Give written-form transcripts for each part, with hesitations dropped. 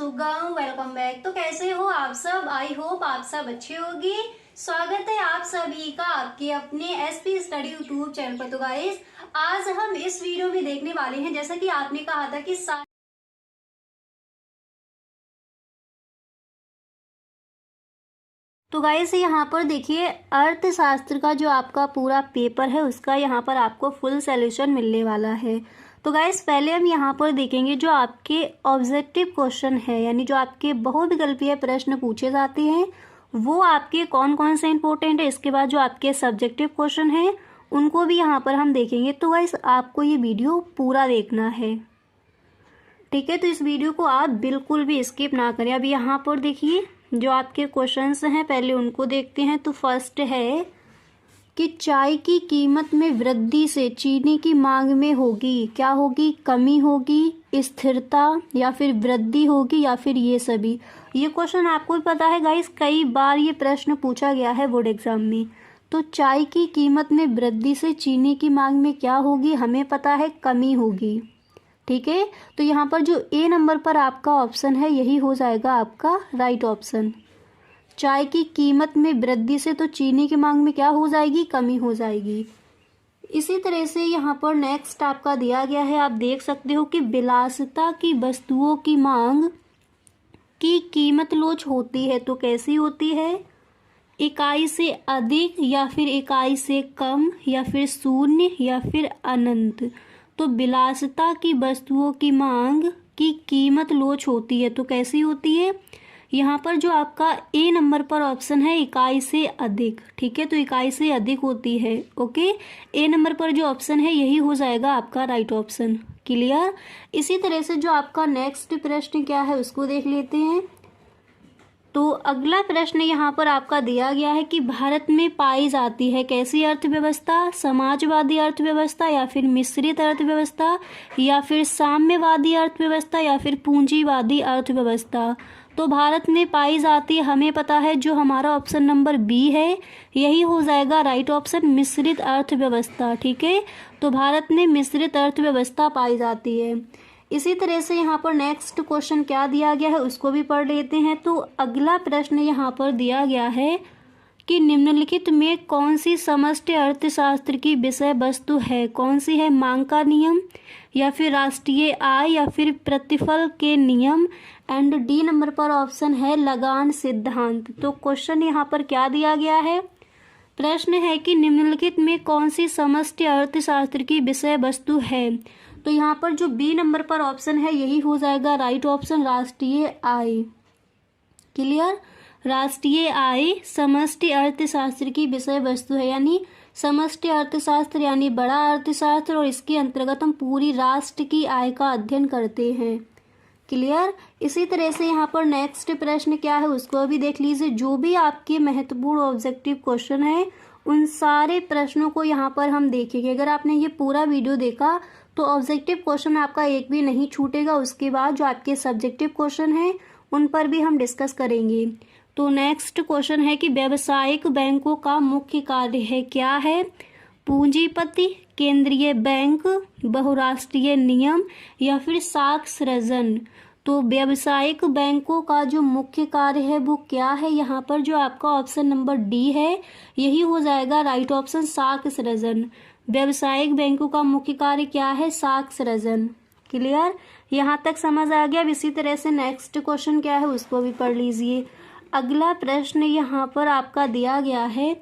Shubham, welcome back. तो कैसे हो आप सब? आई होप आप सब अच्छे होगी। स्वागत है आप सभी का आपके अपने एसपी स्टडी यूट्यूब चैनल पर। तो गाइस, आज हम इस वीडियो में देखने वाले हैं, जैसा कि आपने कहा था कि तो गाइस यहाँ पर देखिए, अर्थशास्त्र का जो आपका पूरा पेपर है उसका यहाँ पर आपको फुल सॉल्यूशन मिलने वाला है। तो गाइस, पहले हम यहाँ पर देखेंगे जो आपके ऑब्जेक्टिव क्वेश्चन है, यानी जो आपके बहुविकल्पीय प्रश्न पूछे जाते हैं वो आपके कौन कौन से इंपॉर्टेंट है। इसके बाद जो आपके सब्जेक्टिव क्वेश्चन है उनको भी यहाँ पर हम देखेंगे। तो गाइस, आपको ये वीडियो पूरा देखना है, ठीक है। तो इस वीडियो को आप बिल्कुल भी स्किप ना करें। अब यहाँ पर देखिए जो आपके क्वेश्चंस हैं, पहले उनको देखते हैं। तो फर्स्ट है कि चाय की कीमत में वृद्धि से चीनी की मांग में होगी, क्या होगी? कमी होगी, स्थिरता, या फिर वृद्धि होगी, या फिर ये सभी। ये क्वेश्चन आपको भी पता है गाइस, कई बार ये प्रश्न पूछा गया है बोर्ड एग्जाम में। तो चाय की कीमत में वृद्धि से चीनी की मांग में क्या होगी? हमें पता है कमी होगी, ठीक है। तो यहाँ पर जो ए नंबर पर आपका ऑप्शन है यही हो जाएगा आपका राइट ऑप्शन। चाय की कीमत में वृद्धि से तो चीनी की मांग में क्या हो जाएगी? कमी हो जाएगी। इसी तरह से यहाँ पर नेक्स्ट आपका दिया गया है, आप देख सकते हो कि विलासिता की वस्तुओं की मांग की कीमत लोच होती है, तो कैसी होती है? इकाई से अधिक, या फिर इकाई से कम, या फिर शून्य, या फिर अनंत। तो विलासिता की वस्तुओं की मांग की कीमत लोच होती है, तो कैसी होती है? यहाँ पर जो आपका ए नंबर पर ऑप्शन है इकाई से अधिक, ठीक है। तो इकाई से अधिक होती है, ओके। ए नंबर पर जो ऑप्शन है यही हो जाएगा आपका राइट ऑप्शन। क्लियर। इसी तरह से जो आपका नेक्स्ट प्रश्न क्या है उसको देख लेते हैं। तो अगला प्रश्न यहाँ पर आपका दिया गया है कि भारत में पाई जाती है कैसी अर्थव्यवस्था? समाजवादी अर्थव्यवस्था, या फिर मिश्रित अर्थव्यवस्था, या फिर साम्यवादी अर्थव्यवस्था, या फिर पूंजीवादी अर्थव्यवस्था। तो भारत में पाई जाती है, हमें पता है जो हमारा ऑप्शन नंबर बी है यही हो जाएगा राइट ऑप्शन, मिश्रित अर्थव्यवस्था, ठीक है। तो भारत में मिश्रित अर्थव्यवस्था पाई जाती है। इसी तरह से यहाँ पर नेक्स्ट क्वेश्चन क्या दिया गया है उसको भी पढ़ लेते हैं। तो अगला प्रश्न यहाँ पर दिया गया है कि निम्नलिखित में कौन सी समष्टि अर्थशास्त्र की विषय वस्तु है? कौन सी है? मांग का नियम, या फिर राष्ट्रीय आय, या फिर प्रतिफल के नियम। एंड डी नंबर पर ऑप्शन है लगान सिद्धांत। तो क्वेश्चन यहाँ पर क्या दिया गया है? प्रश्न है कि निम्नलिखित में कौन सी समष्टि अर्थशास्त्र की विषय वस्तु है? तो यहाँ पर जो बी नंबर पर ऑप्शन है यही हो जाएगा राइट ऑप्शन, राष्ट्रीय आय। क्लियर। राष्ट्रीय आय समष्टि अर्थशास्त्र की विषय वस्तु है, यानी समष्टि अर्थशास्त्र यानी बड़ा अर्थशास्त्र, और इसके अंतर्गत हम पूरी राष्ट्र की आय का अध्ययन करते हैं। क्लियर। इसी तरह से यहाँ पर नेक्स्ट प्रश्न क्या है उसको भी देख लीजिए। जो भी आपके महत्वपूर्ण ऑब्जेक्टिव क्वेश्चन है उन सारे प्रश्नों को यहाँ पर हम देखेंगे। अगर आपने ये पूरा वीडियो देखा तो ऑब्जेक्टिव क्वेश्चन आपका एक भी नहीं छूटेगा। उसके बाद जो आपके सब्जेक्टिव क्वेश्चन हैं उन पर भी हम डिस्कस करेंगे। तो नेक्स्ट क्वेश्चन है कि व्यावसायिक बैंकों का मुख्य कार्य है, क्या है? पूंजीपति, केंद्रीय बैंक, बहुराष्ट्रीय नियम, या फिर साख सृजन। तो व्यावसायिक बैंकों का जो मुख्य कार्य है वो क्या है? यहाँ पर जो आपका ऑप्शन नंबर डी है यही हो जाएगा राइट ऑप्शन, साख सृजन। व्यावसायिक बैंकों का मुख्य कार्य क्या है? साख सृजन। क्लियर। यहाँ तक समझ आ गया। इसी तरह से नेक्स्ट क्वेश्चन क्या है उसको भी पढ़ लीजिए। अगला प्रश्न यहाँ पर आपका दिया गया है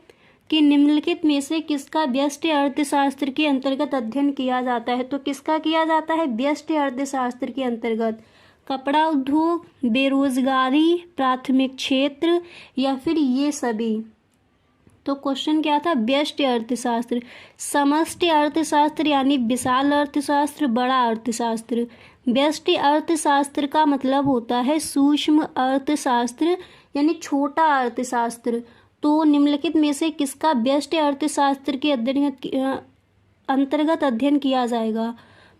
कि निम्नलिखित में से किसका व्यष्टि अर्थशास्त्र के अंतर्गत अध्ययन किया जाता है? तो किसका किया जाता है व्यष्टि अर्थशास्त्र के अंतर्गत? कपड़ा उद्योग, बेरोजगारी, प्राथमिक क्षेत्र, या फिर ये सभी। तो क्वेश्चन क्या था? व्यष्टि अर्थशास्त्र। समष्टि अर्थशास्त्र यानी विशाल अर्थशास्त्र, बड़ा अर्थशास्त्र। व्यष्टि अर्थशास्त्र का मतलब होता है सूक्ष्म अर्थशास्त्र यानी छोटा अर्थशास्त्र। तो निम्नलिखित में से किसका व्यष्टि अर्थशास्त्र के अंतर्गत अध्ययन किया जाएगा?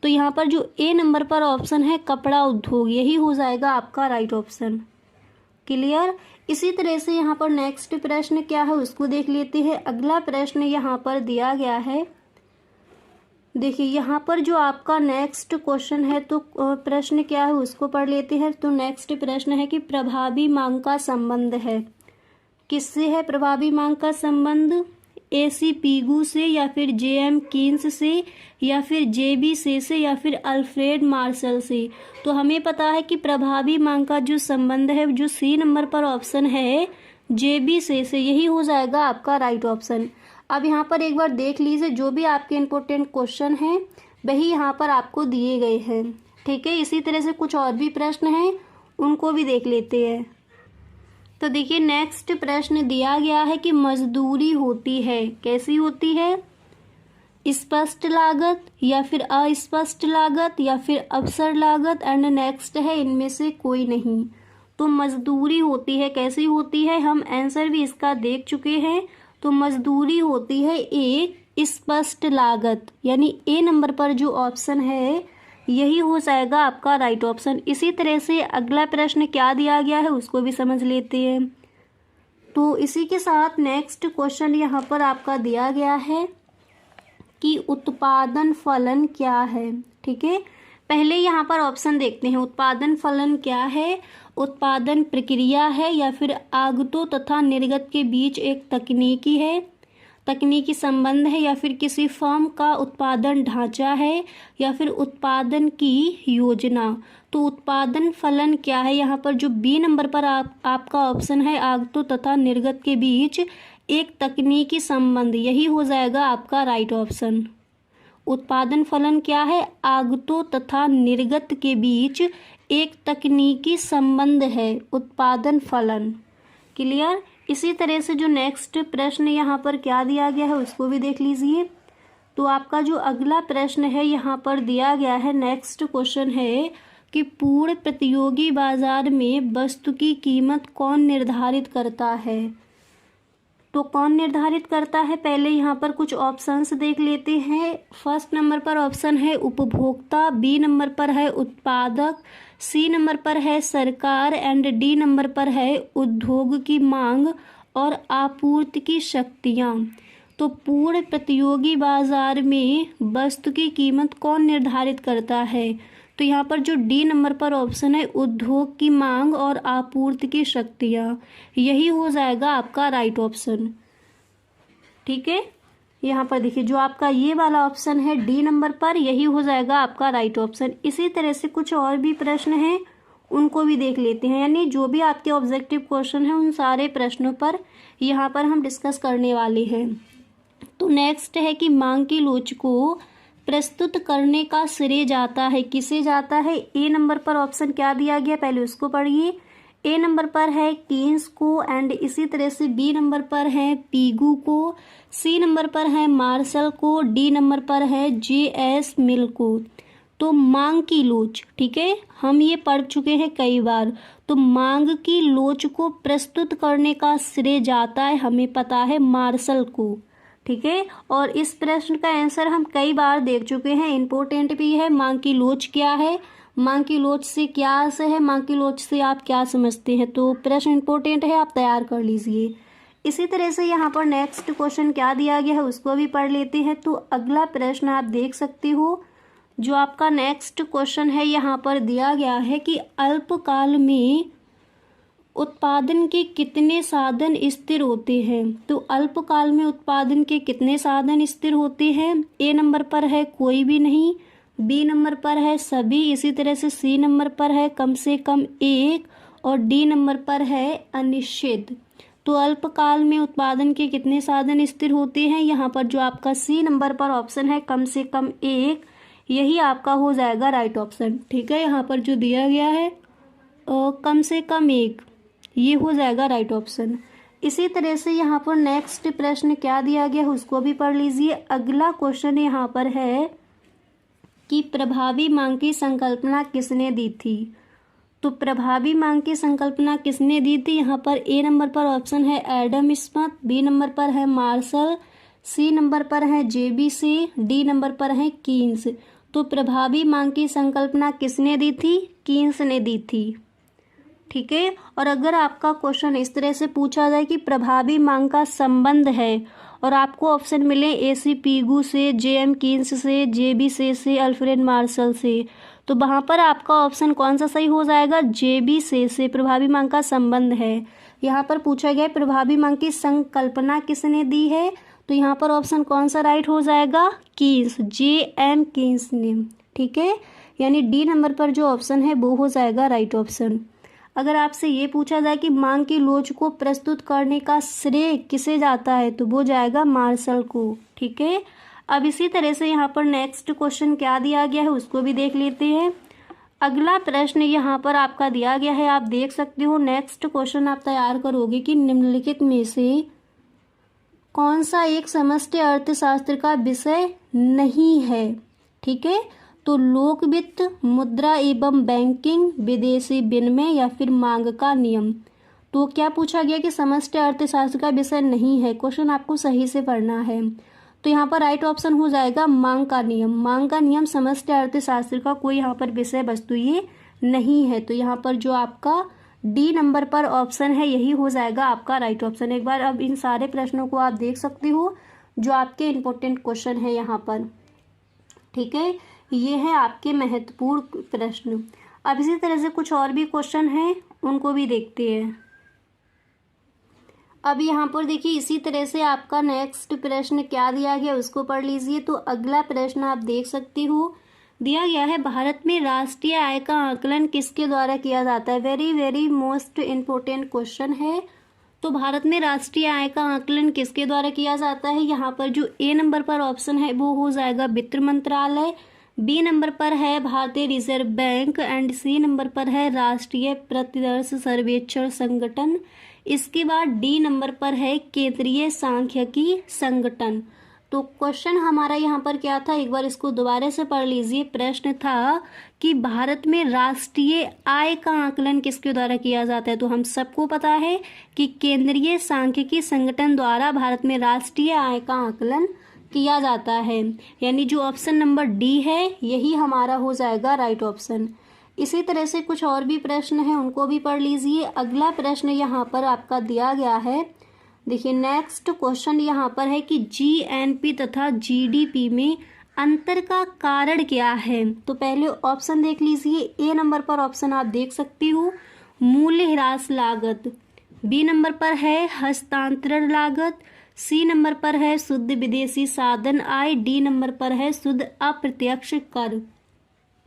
तो यहाँ पर जो ए नंबर पर ऑप्शन है कपड़ा उद्योग यही हो जाएगा आपका राइट ऑप्शन। क्लियर। इसी तरह से यहाँ पर नेक्स्ट प्रश्न क्या है उसको देख लेते हैं। अगला प्रश्न यहाँ पर दिया गया है, देखिए यहाँ पर जो आपका नेक्स्ट क्वेश्चन है, तो प्रश्न क्या है उसको पढ़ लेते हैं। तो नेक्स्ट प्रश्न है कि प्रभावी मांग का संबंध है, किससे है प्रभावी मांग का संबंध? AC पीगू से, या फिर JM कीन्स से, या फिर JB से या फिर अल्फ्रेड मार्शल से। तो हमें पता है कि प्रभावी मांग का जो संबंध है, जो C नंबर पर ऑप्शन है JB से यही हो जाएगा आपका राइट ऑप्शन। अब यहाँ पर एक बार देख लीजिए, जो भी आपके इम्पोर्टेंट क्वेश्चन हैं वही यहाँ पर आपको दिए गए हैं, ठीक है। इसी तरह से कुछ और भी प्रश्न हैं, उनको भी देख लेते हैं। तो देखिए नेक्स्ट प्रश्न दिया गया है कि मजदूरी होती है, कैसी होती है? स्पष्ट लागत, या फिर अस्पष्ट लागत, या फिर अवसर लागत, एंड नेक्स्ट है इनमें से कोई नहीं। तो मजदूरी होती है, कैसी होती है? हम आंसर भी इसका देख चुके हैं। तो मजदूरी होती है एक स्पष्ट लागत, यानी A नंबर पर जो ऑप्शन है यही हो जाएगा आपका राइट ऑप्शन। इसी तरह से अगला प्रश्न क्या दिया गया है उसको भी समझ लेते हैं। तो इसी के साथ नेक्स्ट क्वेश्चन यहाँ पर आपका दिया गया है कि उत्पादन फलन क्या है, ठीक है। पहले यहाँ पर ऑप्शन देखते हैं, उत्पादन फलन क्या है? उत्पादन प्रक्रिया है, या फिर आगतों तथा निर्गत के बीच एक तकनीकी संबंध है, या फिर किसी फर्म का उत्पादन ढांचा है, या फिर उत्पादन की योजना। तो उत्पादन फलन क्या है? यहाँ पर जो B नंबर पर आपका ऑप्शन है, आगतों तथा निर्गत के बीच एक तकनीकी संबंध, यही हो जाएगा आपका राइट ऑप्शन। उत्पादन फलन क्या है? आगतों तथा निर्गत के बीच एक तकनीकी संबंध है उत्पादन फलन। क्लियर? इसी तरह से जो नेक्स्ट प्रश्न यहाँ पर क्या दिया गया है उसको भी देख लीजिए। तो आपका जो अगला प्रश्न है यहाँ पर दिया गया है, नेक्स्ट क्वेश्चन है कि पूर्ण प्रतियोगी बाजार में वस्तु की कीमत कौन निर्धारित करता है? तो कौन निर्धारित करता है? पहले यहाँ पर कुछ ऑप्शंस देख लेते हैं। फर्स्ट नंबर पर ऑप्शन है उपभोक्ता, B नंबर पर है उत्पादक, C नंबर पर है सरकार, एंड D नंबर पर है उद्योग की मांग और आपूर्ति की शक्तियाँ। तो पूर्ण प्रतियोगी बाजार में वस्तु की कीमत कौन निर्धारित करता है? तो यहाँ पर जो D नंबर पर ऑप्शन है उद्योग की मांग और आपूर्ति की शक्तियाँ, यही हो जाएगा आपका राइट ऑप्शन, ठीक है। यहाँ पर देखिए जो आपका ये वाला ऑप्शन है D नंबर पर, यही हो जाएगा आपका राइट ऑप्शन। इसी तरह से कुछ और भी प्रश्न हैं, उनको भी देख लेते हैं। यानी जो भी आपके ऑब्जेक्टिव क्वेश्चन हैं उन सारे प्रश्नों पर यहाँ पर हम डिस्कस करने वाले हैं। तो नेक्स्ट है कि मांग की लोच को प्रस्तुत करने का श्रेय जाता है, किसे जाता है? A नंबर पर ऑप्शन क्या दिया गया, पहले उसको पढ़िए। A नंबर पर है कीन्स को, एंड इसी तरह से B नंबर पर है पीगू को, C नंबर पर है मार्शल को, D नंबर पर है JS मिल को। तो मांग की लोच, ठीक है, हम ये पढ़ चुके हैं कई बार। तो मांग की लोच को प्रस्तुत करने का श्रेय जाता है, हमें पता है, मार्शल को, ठीक है। और इस प्रश्न का आंसर हम कई बार देख चुके हैं, इम्पोर्टेंट भी है। मांग की लोच क्या है, मांग की लोच से क्या आशय है, मांग की लोच से आप क्या समझते हैं। तो प्रश्न इम्पोर्टेंट है, आप तैयार कर लीजिए। इसी तरह से यहाँ पर नेक्स्ट क्वेश्चन क्या दिया गया है उसको भी पढ़ लेते हैं। तो अगला प्रश्न आप देख सकते हो, जो आपका नेक्स्ट क्वेश्चन है यहाँ पर दिया गया है कि अल्पकाल में उत्पादन के कितने साधन स्थिर होते हैं। तो अल्पकाल में उत्पादन के कितने साधन स्थिर होते हैं? A नंबर पर है कोई भी नहीं, B नंबर पर है सभी, इसी तरह से C नंबर पर है कम से कम एक, और D नंबर पर है अनिश्चित। तो अल्पकाल में उत्पादन के कितने साधन स्थिर होते हैं? यहाँ पर जो आपका C नंबर पर ऑप्शन है कम से कम एक, यही आपका हो जाएगा राइट ऑप्शन, ठीक है। यहाँ पर जो दिया गया है कम से कम एक, ये हो जाएगा राइट ऑप्शन। इसी तरह से यहाँ पर नेक्स्ट प्रश्न क्या दिया गया है उसको भी पढ़ लीजिए। अगला क्वेश्चन यहाँ पर है कि प्रभावी मांग की संकल्पना किसने दी थी। तो प्रभावी मांग की संकल्पना किसने दी थी? यहाँ पर A नंबर पर ऑप्शन है एडम स्मिथ, B नंबर पर है मार्शल, C नंबर पर है JB से, D नंबर पर है कीन्स। तो प्रभावी मांग की संकल्पना किसने दी थी? कीन्स ने दी थी, ठीक है। और अगर आपका क्वेश्चन इस तरह से पूछा जाए कि प्रभावी मांग का संबंध है और आपको ऑप्शन मिले AC पीगू से, JM कीन्स से, JB से, अल्फ्रेड मार्शल से, तो वहाँ पर आपका ऑप्शन कौन सा सही हो जाएगा? JB से प्रभावी मांग का संबंध है। यहाँ पर पूछा गया प्रभावी मांग की संकल्पना किसने दी है, तो यहाँ पर ऑप्शन कौन सा राइट हो जाएगा? कीन्स, JM कीन्स ने। ठीक है, यानी डी नंबर पर जो ऑप्शन है वो हो जाएगा राइट ऑप्शन। अगर आपसे ये पूछा जाए कि मांग की लोच को प्रस्तुत करने का श्रेय किसे जाता है, तो वो जाएगा मार्शल को। ठीक है, अब इसी तरह से यहाँ पर नेक्स्ट क्वेश्चन क्या दिया गया है उसको भी देख लेते हैं। अगला प्रश्न यहाँ पर आपका दिया गया है, आप देख सकते हो। नेक्स्ट क्वेश्चन आप तैयार करोगे कि निम्नलिखित में से कौन सा एक समष्टि अर्थशास्त्र का विषय नहीं है। ठीक है, तो लोक वित्त, मुद्रा एवं बैंकिंग, विदेशी विनिमय या फिर मांग का नियम। तो क्या पूछा गया कि समष्टि अर्थशास्त्र का विषय नहीं है, क्वेश्चन आपको सही से पढ़ना है। तो यहाँ पर राइट ऑप्शन हो जाएगा मांग का नियम। मांग का नियम समष्टि अर्थशास्त्र का कोई यहाँ पर विषय वस्तु ये नहीं है। तो यहाँ पर जो आपका डी नंबर पर ऑप्शन है यही हो जाएगा आपका राइट ऑप्शन। एक बार अब इन सारे प्रश्नों को आप देख सकते हो जो आपके इम्पोर्टेंट क्वेश्चन है यहाँ पर। ठीक है, ये है आपके महत्वपूर्ण प्रश्न। अब इसी तरह से कुछ और भी क्वेश्चन हैं, उनको भी देखते हैं। अब यहाँ पर देखिए इसी तरह से आपका नेक्स्ट प्रश्न क्या दिया गया उसको पढ़ लीजिए। तो अगला प्रश्न आप देख सकते हो, दिया गया है भारत में राष्ट्रीय आय का आकलन किसके द्वारा किया जाता है। Very very most important question है। तो भारत में राष्ट्रीय आय का आकलन किसके द्वारा किया जाता है, यहाँ पर जो ए नंबर पर ऑप्शन है वो हो जाएगा वित्त मंत्रालय, बी नंबर पर है Bharatiya Reserve Bank and C number पर है राष्ट्रीय प्रतिदर्श सर्वेक्षण संगठन। इसके बाद डी नंबर पर है केंद्रीय सांख्यिकी संगठन। तो क्वेश्चन हमारा यहाँ पर क्या था, एक बार इसको दोबारा से पढ़ लीजिए। प्रश्न था कि भारत में राष्ट्रीय आय का आकलन किसके द्वारा किया जाता है। तो हम सबको पता है कि केंद्रीय सांख्यिकी संगठन द्वारा भारत में राष्ट्रीय आय का आकलन किया जाता है, यानी जो ऑप्शन नंबर डी है यही हमारा हो जाएगा राइट ऑप्शन। इसी तरह से कुछ और भी प्रश्न हैं, उनको भी पढ़ लीजिए। अगला प्रश्न यहाँ पर आपका दिया गया है, देखिए नेक्स्ट क्वेश्चन यहाँ पर है कि GNP तथा GDP में अंतर का कारण क्या है। तो पहले ऑप्शन देख लीजिए। ए नंबर पर ऑप्शन आप देख सकती हो मूल्य ह्रास लागत, बी नंबर पर है हस्तांतरण लागत, सी नंबर पर है शुद्ध विदेशी साधन आय, डी नंबर पर है शुद्ध अप्रत्यक्ष कर।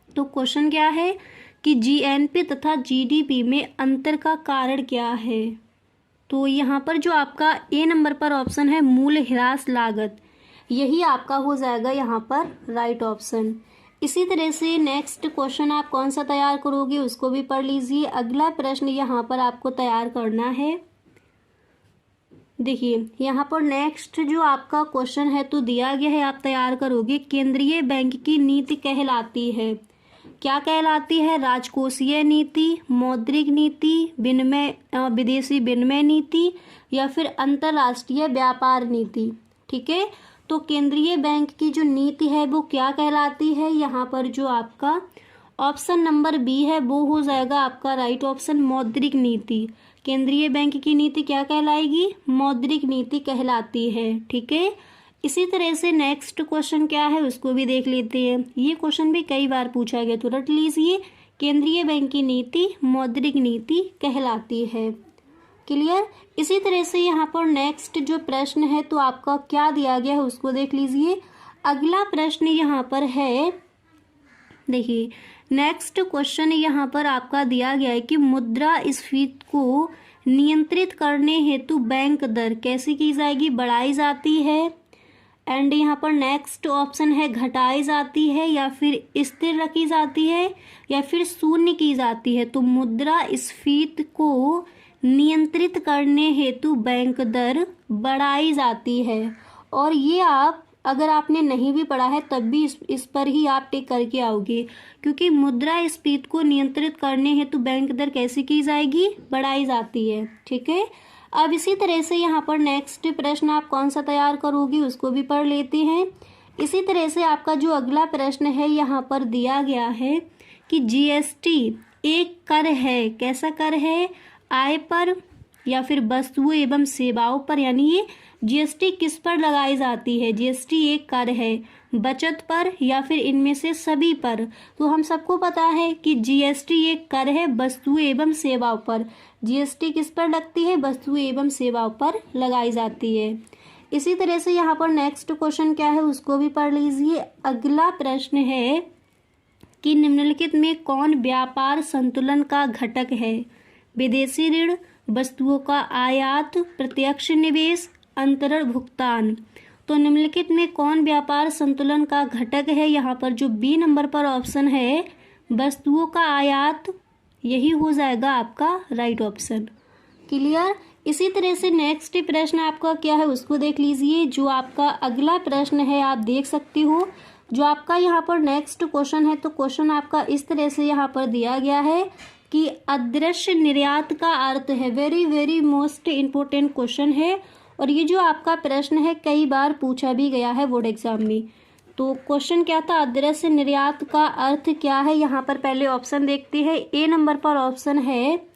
तो क्वेश्चन क्या है कि GNP तथा GDP में अंतर का कारण क्या है। तो यहाँ पर जो आपका ए नंबर पर ऑप्शन है मूल्य ह्रास लागत, यही आपका हो जाएगा यहाँ पर राइट ऑप्शन। इसी तरह से नेक्स्ट क्वेश्चन आप कौन सा तैयार करोगे उसको भी पढ़ लीजिए। अगला प्रश्न यहाँ पर आपको तैयार करना है। देखिए यहाँ पर नेक्स्ट जो आपका क्वेश्चन है तो दिया गया है, आप तैयार करोगे। केंद्रीय बैंक की नीति कहलाती है, क्या कहलाती है? राजकोषीय नीति, मौद्रिक नीति, विनिमय विदेशी विनिमय नीति या फिर अंतर्राष्ट्रीय व्यापार नीति। ठीक है, तो केंद्रीय बैंक की जो नीति है वो क्या कहलाती है, यहाँ पर जो आपका ऑप्शन नंबर बी है वो हो जाएगा आपका राइट ऑप्शन, मौद्रिक नीति। केंद्रीय बैंक की नीति क्या कहलाएगी? मौद्रिक नीति कहलाती है। ठीक है, इसी तरह से नेक्स्ट क्वेश्चन क्या है उसको भी देख लेते हैं। ये क्वेश्चन भी कई बार पूछा गया तो रट लीजिए, केंद्रीय बैंक की नीति मौद्रिक नीति कहलाती है। क्लियर। इसी तरह से यहाँ पर नेक्स्ट जो प्रश्न है तो आपका क्या दिया गया है उसको देख लीजिए। अगला प्रश्न यहाँ पर है, देखिए नेक्स्ट क्वेश्चन यहाँ पर आपका दिया गया है कि मुद्रास्फीति को नियंत्रित करने हेतु बैंक दर कैसे की जाएगी? बढ़ाई जाती है, एंड यहाँ पर नेक्स्ट ऑप्शन है घटाई जाती है या फिर स्थिर रखी जाती है या फिर शून्य की जाती है। तो मुद्रास्फीति को नियंत्रित करने हेतु बैंक दर बढ़ाई जाती है। और ये आप अगर आपने नहीं भी पढ़ा है तब भी इस पर ही आप टिक करके आओगे, क्योंकि मुद्रास्फीति को नियंत्रित करने हेतु बैंक दर कैसे की जाएगी? बढ़ाई जाती है। ठीक है, अब इसी तरह से यहाँ पर नेक्स्ट प्रश्न आप कौन सा तैयार करोगे उसको भी पढ़ लेते हैं। इसी तरह से आपका जो अगला प्रश्न है यहाँ पर दिया गया है कि GST एक कर है, कैसा कर है? आय पर, या फिर वस्तुओं एवं सेवाओं पर, यानी ये जीएसटी किस पर लगाई जाती है? जीएसटी एक कर है, बचत पर या फिर इनमें से सभी पर? तो हम सबको पता है कि जीएसटी एक कर है वस्तुओं एवं सेवाओं पर। जीएसटी किस पर लगती है? वस्तुओं एवं सेवाओं पर लगाई जाती है। इसी तरह से यहाँ पर नेक्स्ट क्वेश्चन क्या है उसको भी पढ़ लीजिए। अगला प्रश्न है कि निम्नलिखित में कौन व्यापार संतुलन का घटक है? विदेशी ऋण, वस्तुओं का आयात, प्रत्यक्ष निवेश, अंतरण भुगतान। तो निम्नलिखित में कौन व्यापार संतुलन का घटक है? यहाँ पर जो बी नंबर पर ऑप्शन है वस्तुओं का आयात, यही हो जाएगा आपका राइट ऑप्शन। क्लियर। इसी तरह से नेक्स्ट प्रश्न आपका क्या है उसको देख लीजिए। जो आपका अगला प्रश्न है आप देख सकते हो, जो आपका यहाँ पर नेक्स्ट क्वेश्चन है, तो क्वेश्चन आपका इस तरह से यहाँ पर दिया गया है कि अदृश्य निर्यात का अर्थ है। Very very most important question है और ये जो आपका प्रश्न है कई बार पूछा भी गया है बोर्ड एग्जाम में। तो क्वेश्चन क्या था? अदृश्य निर्यात का अर्थ क्या है? यहाँ पर पहले ऑप्शन देखते हैं। ए नंबर पर ऑप्शन है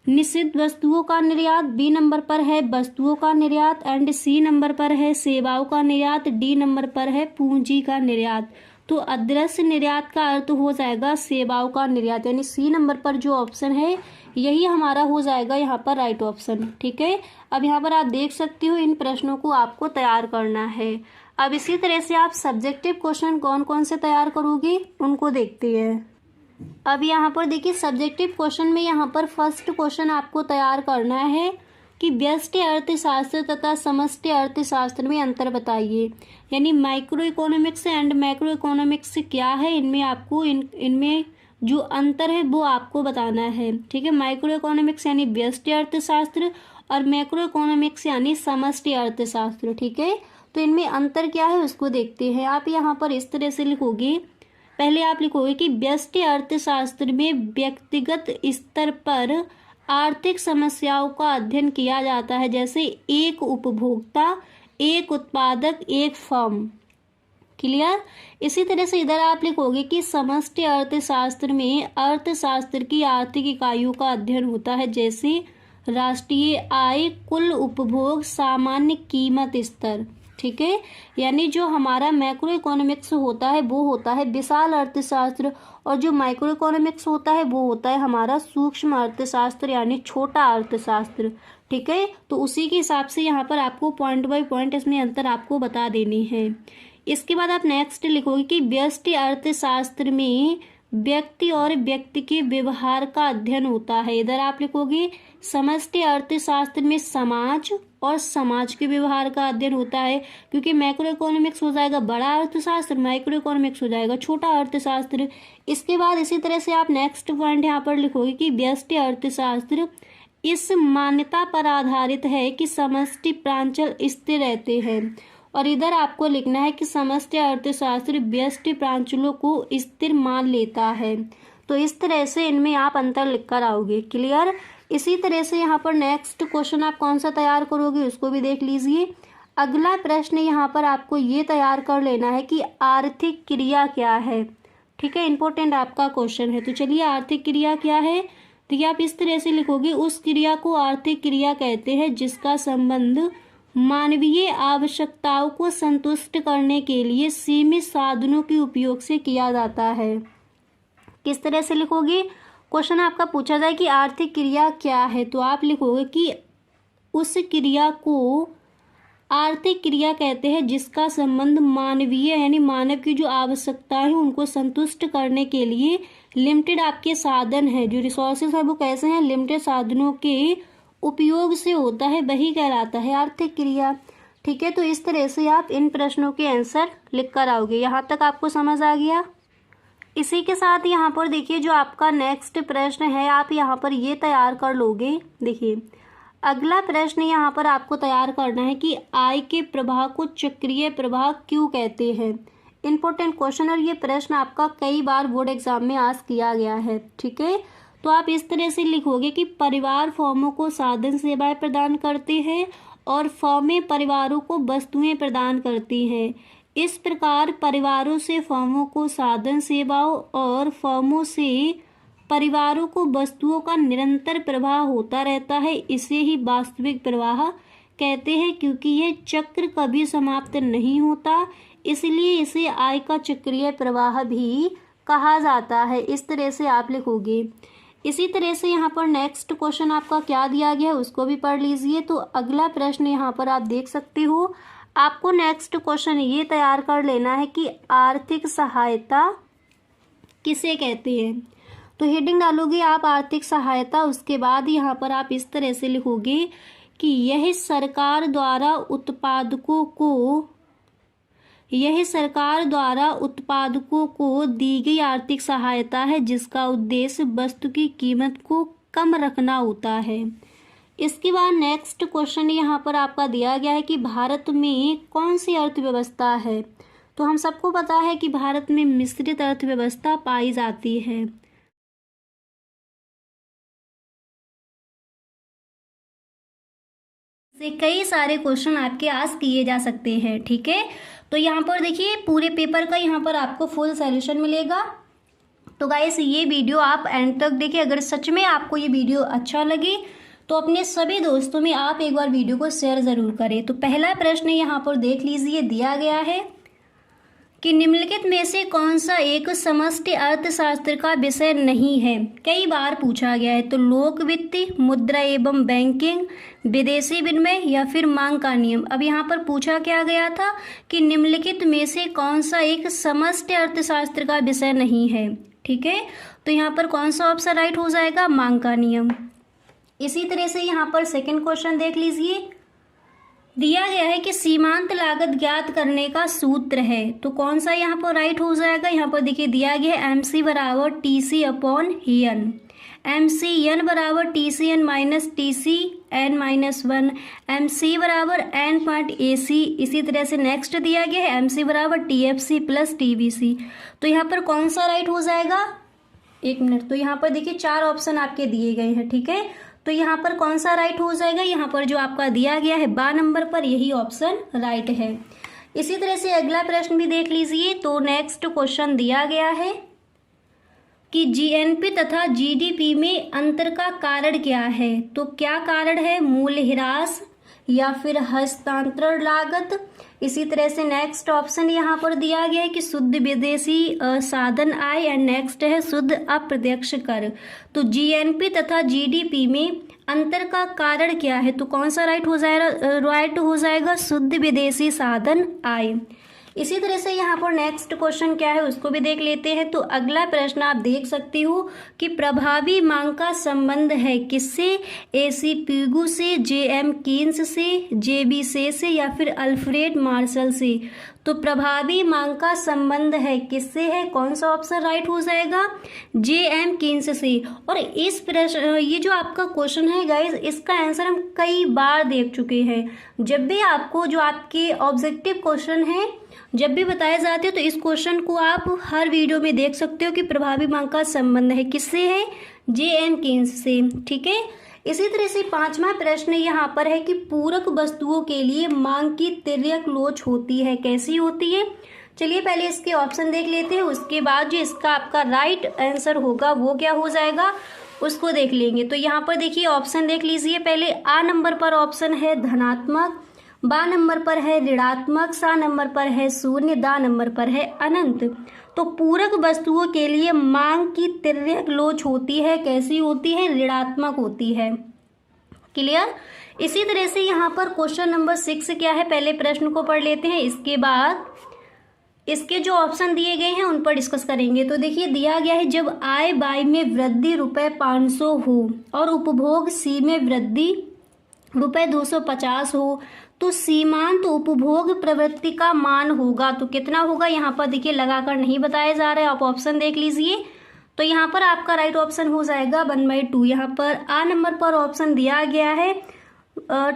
निषिद्ध वस्तुओं का निर्यात, बी नंबर पर है वस्तुओं का निर्यात एंड सी नंबर पर है सेवाओं का निर्यात, डी नंबर पर है पूंजी का निर्यात। तो अदृश्य निर्यात का अर्थ हो जाएगा सेवाओं का निर्यात, यानी सी नंबर पर जो ऑप्शन है यही हमारा हो जाएगा यहाँ पर राइट ऑप्शन। ठीक है, अब यहाँ पर आप देख सकते हो इन प्रश्नों को आपको तैयार करना है। अब इसी तरह से आप सब्जेक्टिव क्वेश्चन कौन कौन से तैयार करोगे उनको देखते हैं। अब यहाँ पर देखिए सब्जेक्टिव क्वेश्चन में यहाँ पर फर्स्ट क्वेश्चन आपको तैयार करना है कि व्यष्टि अर्थशास्त्र तथा समष्टि अर्थशास्त्र में अंतर बताइए। यानी micro economics and macro economics क्या है, इनमें आपको इनमें जो अंतर है वो आपको बताना है। ठीक है, माइक्रो इकोनॉमिक्स यानी व्यष्टि अर्थशास्त्र और मैक्रो इकोनॉमिक्स यानी समष्टि अर्थशास्त्र। ठीक है, तो इनमें अंतर क्या है उसको देखते हैं। आप यहाँ पर इस तरह से लिखोगे, पहले आप लिखोगे कि व्यष्टि अर्थशास्त्र में व्यक्तिगत स्तर पर आर्थिक समस्याओं का अध्ययन किया जाता है, जैसे एक उपभोक्ता, एक उत्पादक, एक फर्म। क्लियर। इसी तरह से इधर आप लिखोगे कि समष्टि अर्थशास्त्र में अर्थशास्त्र की आर्थिक इकाइयों का अध्ययन होता है, जैसे राष्ट्रीय आय, कुल उपभोग, सामान्य कीमत स्तर। ठीक है, यानी जो हमारा मैक्रो इकोनॉमिक्स होता है वो होता है विशाल अर्थशास्त्र और जो माइक्रो इकोनॉमिक्स होता है वो होता है हमारा सूक्ष्म अर्थशास्त्र यानी छोटा अर्थशास्त्र। ठीक है, तो उसी के हिसाब से यहाँ पर आपको पॉइंट बाय पॉइंट इसमें अंतर आपको बता देनी है। इसके बाद आप नेक्स्ट लिखोगे कि व्यष्टि अर्थशास्त्र में व्यक्ति और व्यक्ति के व्यवहार का अध्ययन होता है। इधर आप लिखोगे समष्टि अर्थशास्त्र में समाज और समाज के व्यवहार का अध्ययन होता है, क्योंकि मैक्रो इकोनॉमिक्स हो जाएगा बड़ा अर्थशास्त्र, माइक्रो इकोनॉमिक्स हो जाएगा छोटा अर्थशास्त्र। इसके बाद इसी तरह से आप नेक्स्ट पॉइंट यहाँ पर लिखोगे कि व्यष्टि अर्थशास्त्र इस मान्यता पर आधारित है कि समष्टि प्रांचल स्थिर रहते हैं, और इधर आपको लिखना है कि समष्टि अर्थशास्त्र व्यष्टि प्रांचलों को स्थिर मान लेता है। तो इस तरह से इनमें आप अंतर लिखकर आओगे। क्लियर। इसी तरह से यहाँ पर नेक्स्ट क्वेश्चन आप कौन सा तैयार करोगे उसको भी देख लीजिए। अगला प्रश्न यहाँ पर आपको ये तैयार कर लेना है कि आर्थिक क्रिया क्या है। ठीक है, इंपॉर्टेंट आपका क्वेश्चन है। तो चलिए आर्थिक क्रिया क्या है, देखिए आप इस तरह से लिखोगे, उस क्रिया को आर्थिक क्रिया कहते हैं जिसका संबंध मानवीय आवश्यकताओं को संतुष्ट करने के लिए सीमित साधनों के उपयोग से किया जाता है। किस तरह से लिखोगे, क्वेश्चन आपका पूछा जाए कि आर्थिक क्रिया क्या है, तो आप लिखोगे कि उस क्रिया को आर्थिक क्रिया कहते हैं जिसका संबंध मानवीय यानी मानव की जो आवश्यकताएं हैं उनको संतुष्ट करने के लिए लिमिटेड आपके साधन है, जो रिसोर्सेज है वो कैसे हैं, लिमिटेड साधनों के उपयोग से होता है, वही कहलाता है आर्थिक क्रिया। ठीक है, तो इस तरह से आप इन प्रश्नों के आंसर लिख कर आओगे। यहाँ तक आपको समझ आ गया। इसी के साथ यहाँ पर देखिए जो आपका नेक्स्ट प्रश्न है आप यहाँ पर ये तैयार कर लोगे। देखिए अगला प्रश्न यहाँ पर आपको तैयार करना है कि आय के प्रवाह को चक्रीय प्रवाह क्यों कहते हैं। इंपॉर्टेंट क्वेश्चन, और ये प्रश्न आपका कई बार बोर्ड एग्जाम में आस्क किया गया है। ठीक है, तो आप इस तरह से लिखोगे कि परिवार फर्मों को साधन सेवाएं प्रदान करते हैं और फर्में परिवारों को वस्तुएं प्रदान करती हैं। इस प्रकार परिवारों से फर्मों को साधन सेवाओं और फर्मों से परिवारों को वस्तुओं का निरंतर प्रवाह होता रहता है, इसे ही वास्तविक प्रवाह कहते हैं। क्योंकि यह चक्र कभी समाप्त नहीं होता, इसलिए इसे आय का चक्रीय प्रवाह भी कहा जाता है। इस तरह से आप लिखोगे। इसी तरह से यहाँ पर नेक्स्ट क्वेश्चन आपका क्या दिया गया है उसको भी पढ़ लीजिए। तो अगला प्रश्न यहाँ पर आप देख सकते हो। आपको नेक्स्ट क्वेश्चन ये तैयार कर लेना है कि आर्थिक सहायता किसे कहते हैं। तो हेडिंग डालोगे आप आर्थिक सहायता, उसके बाद यहाँ पर आप इस तरह से लिखोगे कि यह सरकार द्वारा उत्पादकों को दी गई आर्थिक सहायता है, जिसका उद्देश्य वस्तु की कीमत को कम रखना होता है। इसके बाद नेक्स्ट क्वेश्चन यहाँ पर आपका दिया गया है कि भारत में कौन सी अर्थव्यवस्था है। तो हम सबको पता है कि भारत में मिश्रित अर्थव्यवस्था पाई जाती है। से कई सारे क्वेश्चन आपके आस किए जा सकते हैं, ठीक है। तो यहाँ पर देखिए पूरे पेपर का यहाँ पर आपको फुल सॉल्यूशन मिलेगा। तो गाइस ये वीडियो आप एंड तक देखिए। अगर सच में आपको ये वीडियो अच्छा लगे तो अपने सभी दोस्तों में आप एक बार वीडियो को शेयर ज़रूर करें। तो पहला प्रश्न यहाँ पर देख लीजिए, दिया गया है कि निम्नलिखित में से कौन सा एक समष्टि अर्थशास्त्र का विषय नहीं है। कई बार पूछा गया है। तो लोक वित्त, मुद्रा एवं बैंकिंग, विदेशी विनिमय या फिर मांग का नियम। अब यहाँ पर पूछा क्या गया था कि निम्नलिखित में से कौन सा एक समष्टि अर्थशास्त्र का विषय नहीं है, ठीक है। तो यहाँ पर कौन सा ऑप्शन राइट हो जाएगा, मांग का नियम। इसी तरह से यहाँ पर सेकंड क्वेश्चन देख लीजिए। दिया गया है कि सीमांत लागत ज्ञात करने का सूत्र है। तो कौन सा यहाँ पर राइट हो जाएगा। यहाँ पर देखिए दिया गया है MC बराबर TC upon n. MC n बराबर TCn माइनस TCn-1, MC बराबर n पॉइंट AC। इसी तरह से नेक्स्ट दिया गया है MC बराबर TFC प्लस TBC। तो यहाँ पर कौन सा राइट हो जाएगा, एक मिनट। तो यहाँ पर देखिए 4 ऑप्शन आपके दिए गए हैं, ठीक है। तो यहाँ पर कौन सा राइट हो जाएगा, यहाँ पर जो आपका दिया गया है 12 नंबर पर यही ऑप्शन राइट है। इसी तरह से अगला प्रश्न भी देख लीजिए। तो नेक्स्ट क्वेश्चन दिया गया है कि GNP तथा GDP में अंतर का कारण क्या है। तो क्या कारण है, मूल्य ह्रास या फिर हस्तांतरण लागत। इसी तरह से नेक्स्ट ऑप्शन यहाँ पर दिया गया है कि शुद्ध विदेशी साधन आय एंड नेक्स्ट है शुद्ध अप्रत्यक्ष कर। तो GNP तथा GDP में अंतर का कारण क्या है। तो कौन सा राइट हो जाएगा शुद्ध विदेशी साधन आय। इसी तरह से यहाँ पर नेक्स्ट क्वेश्चन क्या है उसको भी देख लेते हैं। तो अगला प्रश्न आप देख सकते हो कि प्रभावी मांग का संबंध है किससे, AC पिगू से, JM कीन्स से, JB से या फिर अल्फ्रेड मार्शल से। तो प्रभावी मांग का संबंध है किससे है, कौन सा ऑप्शन राइट हो जाएगा, JM कीन्स से। और इस प्रश्न ये जो आपका क्वेश्चन है गाइस, इसका आंसर हम कई बार देख चुके हैं। जब भी आपको जो आपके ऑब्जेक्टिव क्वेश्चन है जब भी बताए जाते हो तो इस क्वेश्चन को आप हर वीडियो में देख सकते हो कि प्रभावी मांग का संबंध है किससे है, JM कीन्स से, ठीक है। इसी तरह से 5वां प्रश्न यहाँ पर है कि पूरक वस्तुओं के लिए मांग की तिर्यक लोच होती है, कैसी होती है। चलिए पहले इसके ऑप्शन देख लेते हैं, उसके बाद जो इसका आपका राइट आंसर होगा वो क्या हो जाएगा उसको देख लेंगे। तो यहाँ पर देखिए ऑप्शन देख लीजिए। पहले A नंबर पर ऑप्शन है धनात्मक, B नंबर पर है ऋणात्मक, C नंबर पर है शून्य, D नंबर पर है अनंत। तो पूरक वस्तुओं के लिए मांग की तिर्यक लोच होती है, कैसी होती है, ऋणात्मक होती है। क्लियर। इसी तरह से यहाँ पर क्वेश्चन नंबर 6 क्या है, पहले प्रश्न को पढ़ लेते हैं, इसके बाद इसके जो ऑप्शन दिए गए हैं उन पर डिस्कस करेंगे। तो देखिए दिया गया है जब आय बाय में वृद्धि ₹500 हो और उपभोग C में वृद्धि ₹250 हो तो सीमांत उपभोग प्रवृत्ति का मान होगा। तो कितना होगा यहाँ पर देखिए लगाकर नहीं बताया जा रहा है, आप ऑप्शन देख लीजिए। तो यहाँ पर आपका राइट ऑप्शन हो जाएगा 1/2। यहाँ पर A नंबर पर ऑप्शन दिया गया है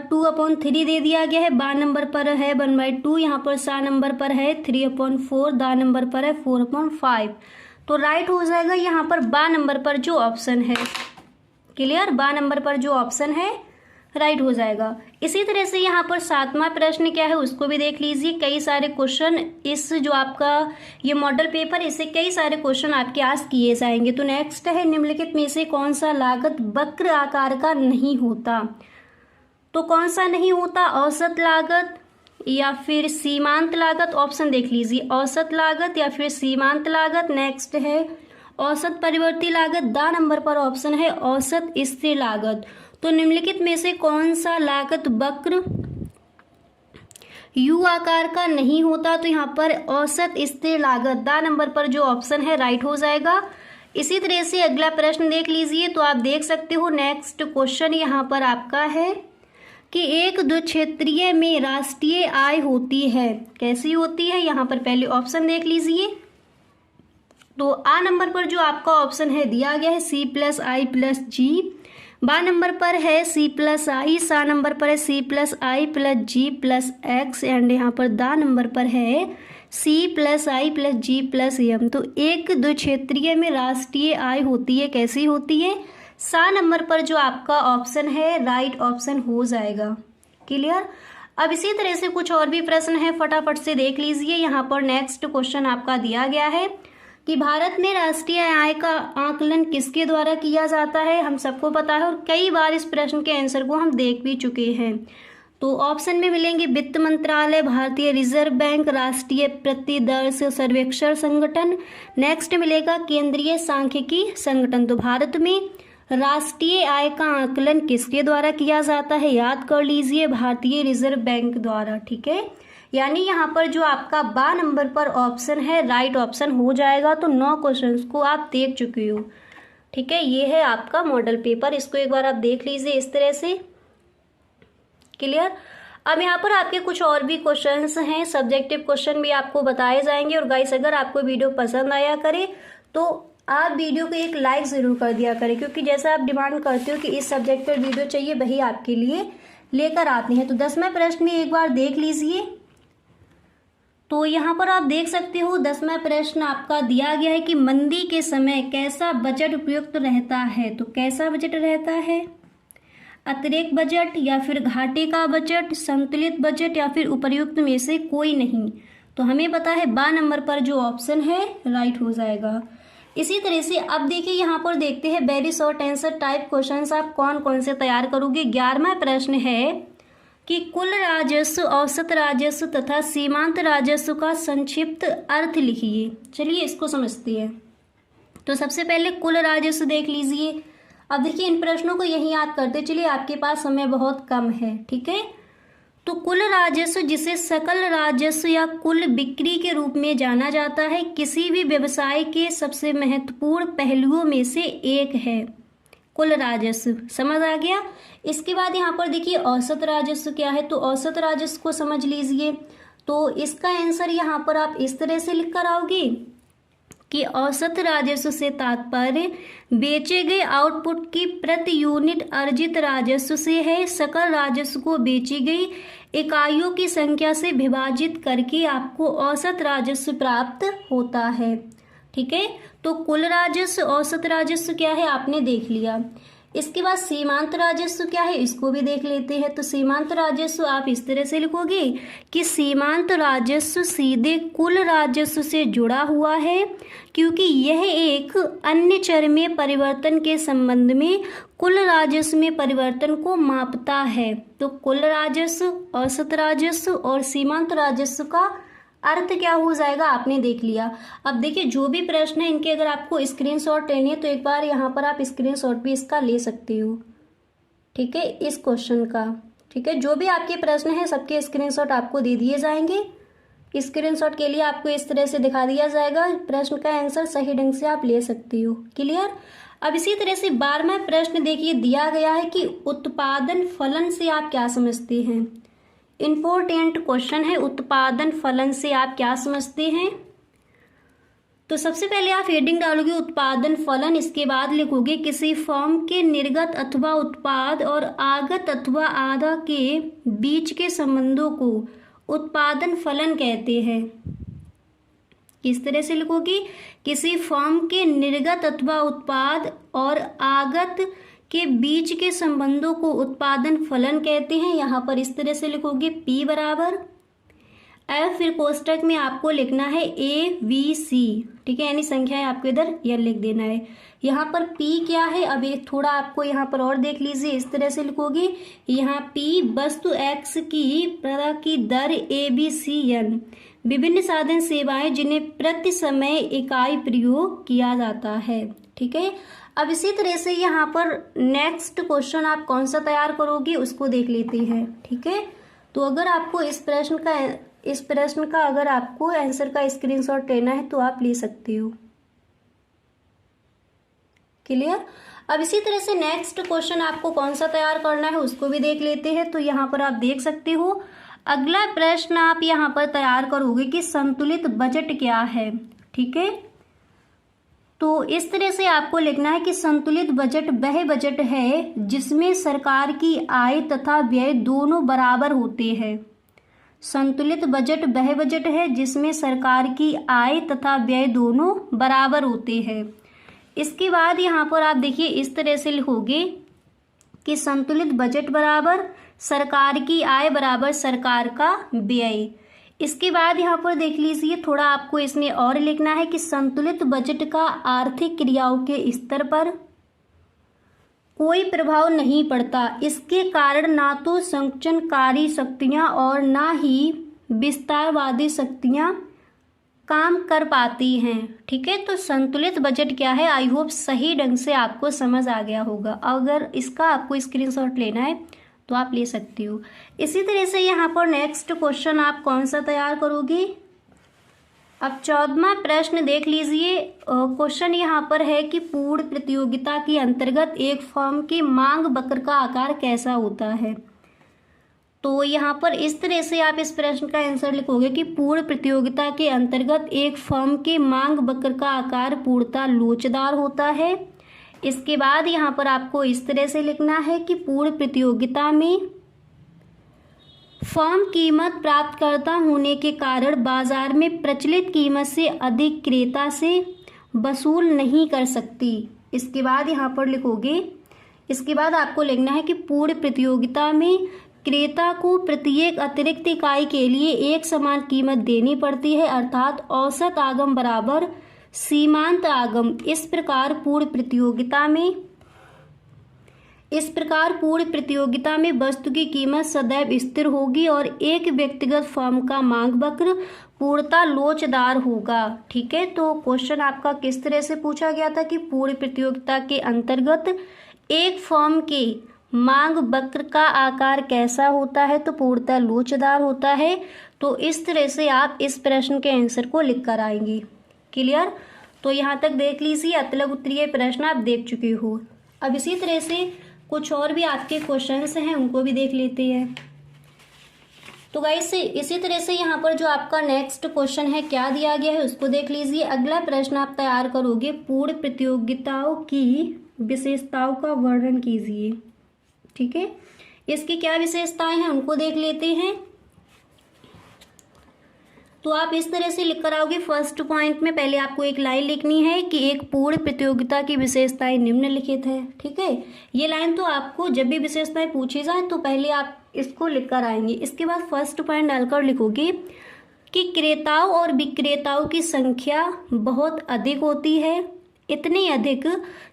2/3 दे दिया गया है, B नंबर पर है 1/2, यहाँ पर C नंबर पर है 3/4, D नंबर पर है 4/5। तो राइट हो जाएगा यहाँ पर B नंबर पर जो ऑप्शन है। क्लियर, B नंबर पर जो ऑप्शन है राइट हो जाएगा। इसी तरह से यहाँ पर 7वां प्रश्न क्या है उसको भी देख लीजिए। कई सारे क्वेश्चन इस जो आपका ये मॉडल पेपर, इससे कई सारे क्वेश्चन आपके आज किए जाएंगे। तो नेक्स्ट है, निम्नलिखित में से कौन सा लागत वक्र आकार का नहीं होता? तो कौन सा नहीं होता? औसत लागत या फिर सीमांत लागत? ऑप्शन देख लीजिए, औसत लागत या फिर सीमांत लागत। नेक्स्ट है औसत परिवर्ती लागत। द नंबर पर ऑप्शन है औसत स्थिर लागत। तो निम्नलिखित में से कौन सा लागत वक्र यू आकार का नहीं होता? तो यहाँ पर औसत स्थिर लागत, द नंबर पर जो ऑप्शन है राइट हो जाएगा। इसी तरह से अगला प्रश्न देख लीजिए। तो आप देख सकते हो नेक्स्ट क्वेश्चन यहाँ पर आपका है कि एक द्विक्षेत्रीय में राष्ट्रीय आय होती है, कैसी होती है? यहाँ पर पहले ऑप्शन देख लीजिए। तो आ नंबर पर जो आपका ऑप्शन है दिया गया है C+I+G, बा नंबर पर है C+I, सा नंबर पर है C+I+G+X एंड यहाँ पर दा नंबर पर है C+I+G+M। तो एक द्विक्षेत्रीय में राष्ट्रीय आय होती है, कैसी होती है? सा नंबर पर जो आपका ऑप्शन है राइट ऑप्शन हो जाएगा। क्लियर? अब इसी तरह से कुछ और भी प्रश्न है, फटाफट से देख लीजिए। यहाँ पर नेक्स्ट क्वेश्चन आपका दिया गया है कि भारत में राष्ट्रीय आय का आकलन किसके द्वारा किया जाता है? हम सबको पता है और कई बार इस प्रश्न के आंसर को हम देख भी चुके हैं। तो ऑप्शन में मिलेंगे वित्त मंत्रालय, भारतीय रिजर्व बैंक, राष्ट्रीय प्रतिदर्श सर्वेक्षण संगठन। नेक्स्ट मिलेगा केंद्रीय सांख्यिकी संगठन। तो भारत में राष्ट्रीय आय का आकलन किसके द्वारा किया जाता है? याद कर लीजिए, भारतीय रिजर्व बैंक द्वारा। ठीक है, यानी यहाँ पर जो आपका बा नंबर पर ऑप्शन है राइट ऑप्शन हो जाएगा। तो 9 क्वेश्चंस को आप देख चुके हो। ठीक है, ये है आपका मॉडल पेपर, इसको एक बार आप देख लीजिए इस तरह से। क्लियर? अब यहाँ पर आपके कुछ और भी क्वेश्चंस हैं, सब्जेक्टिव क्वेश्चन भी आपको बताए जाएंगे। और गाइस, अगर आपको वीडियो पसंद आया करे तो आप वीडियो को एक लाइक ज़रूर कर दिया करें, क्योंकि जैसा आप डिमांड करते हो कि इस सब्जेक्ट पर वीडियो चाहिए, वही आपके लिए लेकर आते हैं। तो 10वां प्रश्न में एक बार देख लीजिए। तो यहाँ पर आप देख सकते हो 10वां प्रश्न आपका दिया गया है कि मंदी के समय कैसा बजट उपयुक्त रहता है? तो कैसा बजट रहता है? अतिरिक्त बजट या फिर घाटे का बजट, संतुलित बजट या फिर उपर्युक्त में से कोई नहीं? तो हमें पता है बा नंबर पर जो ऑप्शन है राइट हो जाएगा। इसी तरह से अब देखिए यहाँ पर देखते हैं very short answer type questions आप कौन कौन से तैयार करोगे। 11वां प्रश्न है कि कुल राजस्व, औसत राजस्व तथा सीमांत राजस्व का संक्षिप्त अर्थ लिखिए। चलिए इसको समझते हैं। तो सबसे पहले कुल राजस्व देख लीजिए। अब देखिए इन प्रश्नों को यही याद करते चलिए, आपके पास समय बहुत कम है। ठीक है, तो कुल राजस्व जिसे सकल राजस्व या कुल बिक्री के रूप में जाना जाता है, किसी भी व्यवसाय के सबसे महत्वपूर्ण पहलुओं में से एक है कुल राजस्व। समझ आ गया? इसके बाद यहाँ पर देखिए औसत राजस्व क्या है। तो औसत राजस्व को समझ लीजिए। तो इसका आंसर यहाँ पर आप इस तरह से लिख कर आओगे कि औसत राजस्व से तात्पर्य बेचे गए आउटपुट की प्रति यूनिट अर्जित राजस्व से है। सकल राजस्व को बेची गई इकाइयों की संख्या से विभाजित करके आपको औसत राजस्व प्राप्त होता है। ठीक है, तो कुल राजस्व, औसत राजस्व क्या है आपने देख लिया। इसके बाद सीमांत राजस्व क्या है इसको भी देख लेते हैं। तो सीमांत राजस्व आप इस तरह से लिखोगे कि सीमांत राजस्व सीधे कुल राजस्व से जुड़ा हुआ है, क्योंकि यह एक अन्य चर में परिवर्तन के संबंध में कुल राजस्व में परिवर्तन को मापता है। तो कुल राजस्व, औसत राजस्व और सीमांत राजस्व का अर्थ क्या हो जाएगा आपने देख लिया। अब देखिए जो भी प्रश्न है इनके अगर आपको स्क्रीनशॉट लेनी है तो एक बार यहाँ पर आप स्क्रीनशॉट भी इसका ले सकते हो। ठीक है, इस क्वेश्चन का। ठीक है, जो भी आपके प्रश्न है सबके स्क्रीनशॉट आपको दे दिए जाएंगे। स्क्रीनशॉट के लिए आपको इस तरह से दिखा दिया जाएगा, प्रश्न का आंसर सही ढंग से आप ले सकते हो। क्लियर? अब इसी तरह से 12वां प्रश्न देखिए दिया गया है कि उत्पादन फलन से आप क्या समझते हैं। इम्पोर्टेंट क्वेश्चन है, उत्पादन फलन से आप क्या समझते हैं। तो सबसे पहले आप हेडिंग डालोगे उत्पादन फलन, इसके बाद लिखोगे किसी फर्म के निर्गत अथवा उत्पाद और आगत अथवा आधा के बीच के संबंधों को उत्पादन फलन कहते हैं। किस तरह से लिखोगे, किसी फर्म के निर्गत अथवा उत्पाद और आगत के बीच के संबंधों को उत्पादन फलन कहते हैं। यहाँ पर इस तरह से लिखोगे P बराबर F, फिर कोष्टक में आपको लिखना है ABC, ठीक है, यानी संख्याएं आपको इधर यह लिख देना है। यहाँ पर P क्या है, अब एक थोड़ा आपको यहाँ पर और देख लीजिए, इस तरह से लिखोगे यहाँ P वस्तु X की प्रदा की दर ABCN, विभिन्न साधन सेवाएं जिन्हें प्रति समय इकाई प्रयोग किया जाता है, ठीक है। अब इसी तरह से यहाँ पर नेक्स्ट क्वेश्चन आप कौन सा तैयार करोगे उसको देख लेते हैं, ठीक है। तो अगर आपको इस प्रश्न का अगर आपको आंसर का स्क्रीनशॉट लेना है तो आप ले सकते हो। क्लियर। अब इसी तरह से नेक्स्ट क्वेश्चन आपको कौन सा तैयार करना है उसको भी देख लेते हैं। तो यहाँ पर आप देख सकते हो, अगला प्रश्न आप यहाँ पर तैयार करोगे कि संतुलित बजट क्या है, ठीक है। तो इस तरह से आपको लिखना है कि संतुलित बजट वह बजट है जिसमें सरकार की आय तथा व्यय दोनों बराबर होते हैं। संतुलित बजट वह बजट है जिसमें सरकार की आय तथा व्यय दोनों बराबर होते हैं। इसके बाद यहाँ पर आप देखिए इस तरह से लिखोगे कि संतुलित बजट बराबर सरकार की आय बराबर सरकार का व्यय। इसके बाद यहाँ पर देख लीजिए, थोड़ा आपको इसमें और लिखना है कि संतुलित बजट का आर्थिक क्रियाओं के स्तर पर कोई प्रभाव नहीं पड़ता। इसके कारण ना तो संकुचनकारी शक्तियाँ और ना ही विस्तारवादी शक्तियाँ काम कर पाती हैं, ठीक है। तो संतुलित बजट क्या है, आई होप सही ढंग से आपको समझ आ गया होगा। अगर इसका आपको स्क्रीनशॉट लेना है तो आप ले सकते हो। इसी तरह से यहाँ पर नेक्स्ट क्वेश्चन आप कौन सा तैयार करोगे। अब 14वां प्रश्न देख लीजिए। क्वेश्चन यहाँ पर है कि पूर्ण प्रतियोगिता के अंतर्गत एक फर्म की मांग वक्र का आकार कैसा होता है। तो यहाँ पर इस तरह से आप इस प्रश्न का आंसर लिखोगे कि पूर्ण प्रतियोगिता के अंतर्गत एक फर्म के मांग वक्र का आकार पूर्णतः लोचदार होता है। इसके बाद यहाँ पर आपको इस तरह से लिखना है कि पूर्ण प्रतियोगिता में फर्म कीमत प्राप्तकर्ता होने के कारण बाजार में प्रचलित कीमत से अधिक क्रेता से वसूल नहीं कर सकती। इसके बाद यहाँ पर लिखोगे, इसके बाद आपको लिखना है कि पूर्ण प्रतियोगिता में क्रेता को प्रत्येक अतिरिक्त इकाई के लिए एक समान कीमत देनी पड़ती है, अर्थात औसत आगम बराबर सीमांत आगम। इस प्रकार पूर्ण प्रतियोगिता में वस्तु की कीमत सदैव स्थिर होगी और एक व्यक्तिगत फर्म का मांग वक्र पूर्णतः लोचदार होगा, ठीक है। तो क्वेश्चन आपका किस तरह से पूछा गया था कि पूर्ण प्रतियोगिता के अंतर्गत एक फर्म के मांग वक्र का आकार कैसा होता है, तो पूर्णतः लोचदार होता है। तो इस तरह से आप इस प्रश्न के आंसर को लिख कर आएंगे। क्लियर। तो यहाँ तक देख लीजिए, अतलग उत्तरीय प्रश्न आप देख चुके हो। अब इसी तरह से कुछ और भी आपके क्वेश्चंस हैं उनको भी देख लेते हैं। तो गाइस इसी तरह से यहाँ पर जो आपका नेक्स्ट क्वेश्चन है क्या दिया गया है उसको देख लीजिए। अगला प्रश्न आप तैयार करोगे, पूर्ण प्रतियोगिताओं की विशेषताओं का वर्णन कीजिए, ठीक है। इसकी क्या विशेषताएं हैं उनको देख लेते हैं। तो आप इस तरह से लिख कर आओगे, फर्स्ट पॉइंट में पहले आपको एक लाइन लिखनी है कि एक पूर्ण प्रतियोगिता की विशेषताएं निम्नलिखित है, ठीक है। ये लाइन तो आपको जब भी विशेषताएं पूछी जाए तो पहले आप इसको लिख कर आएंगे। इसके बाद फर्स्ट पॉइंट डालकर लिखोगे कि क्रेताओं और विक्रेताओं की संख्या बहुत अधिक होती है, इतनी अधिक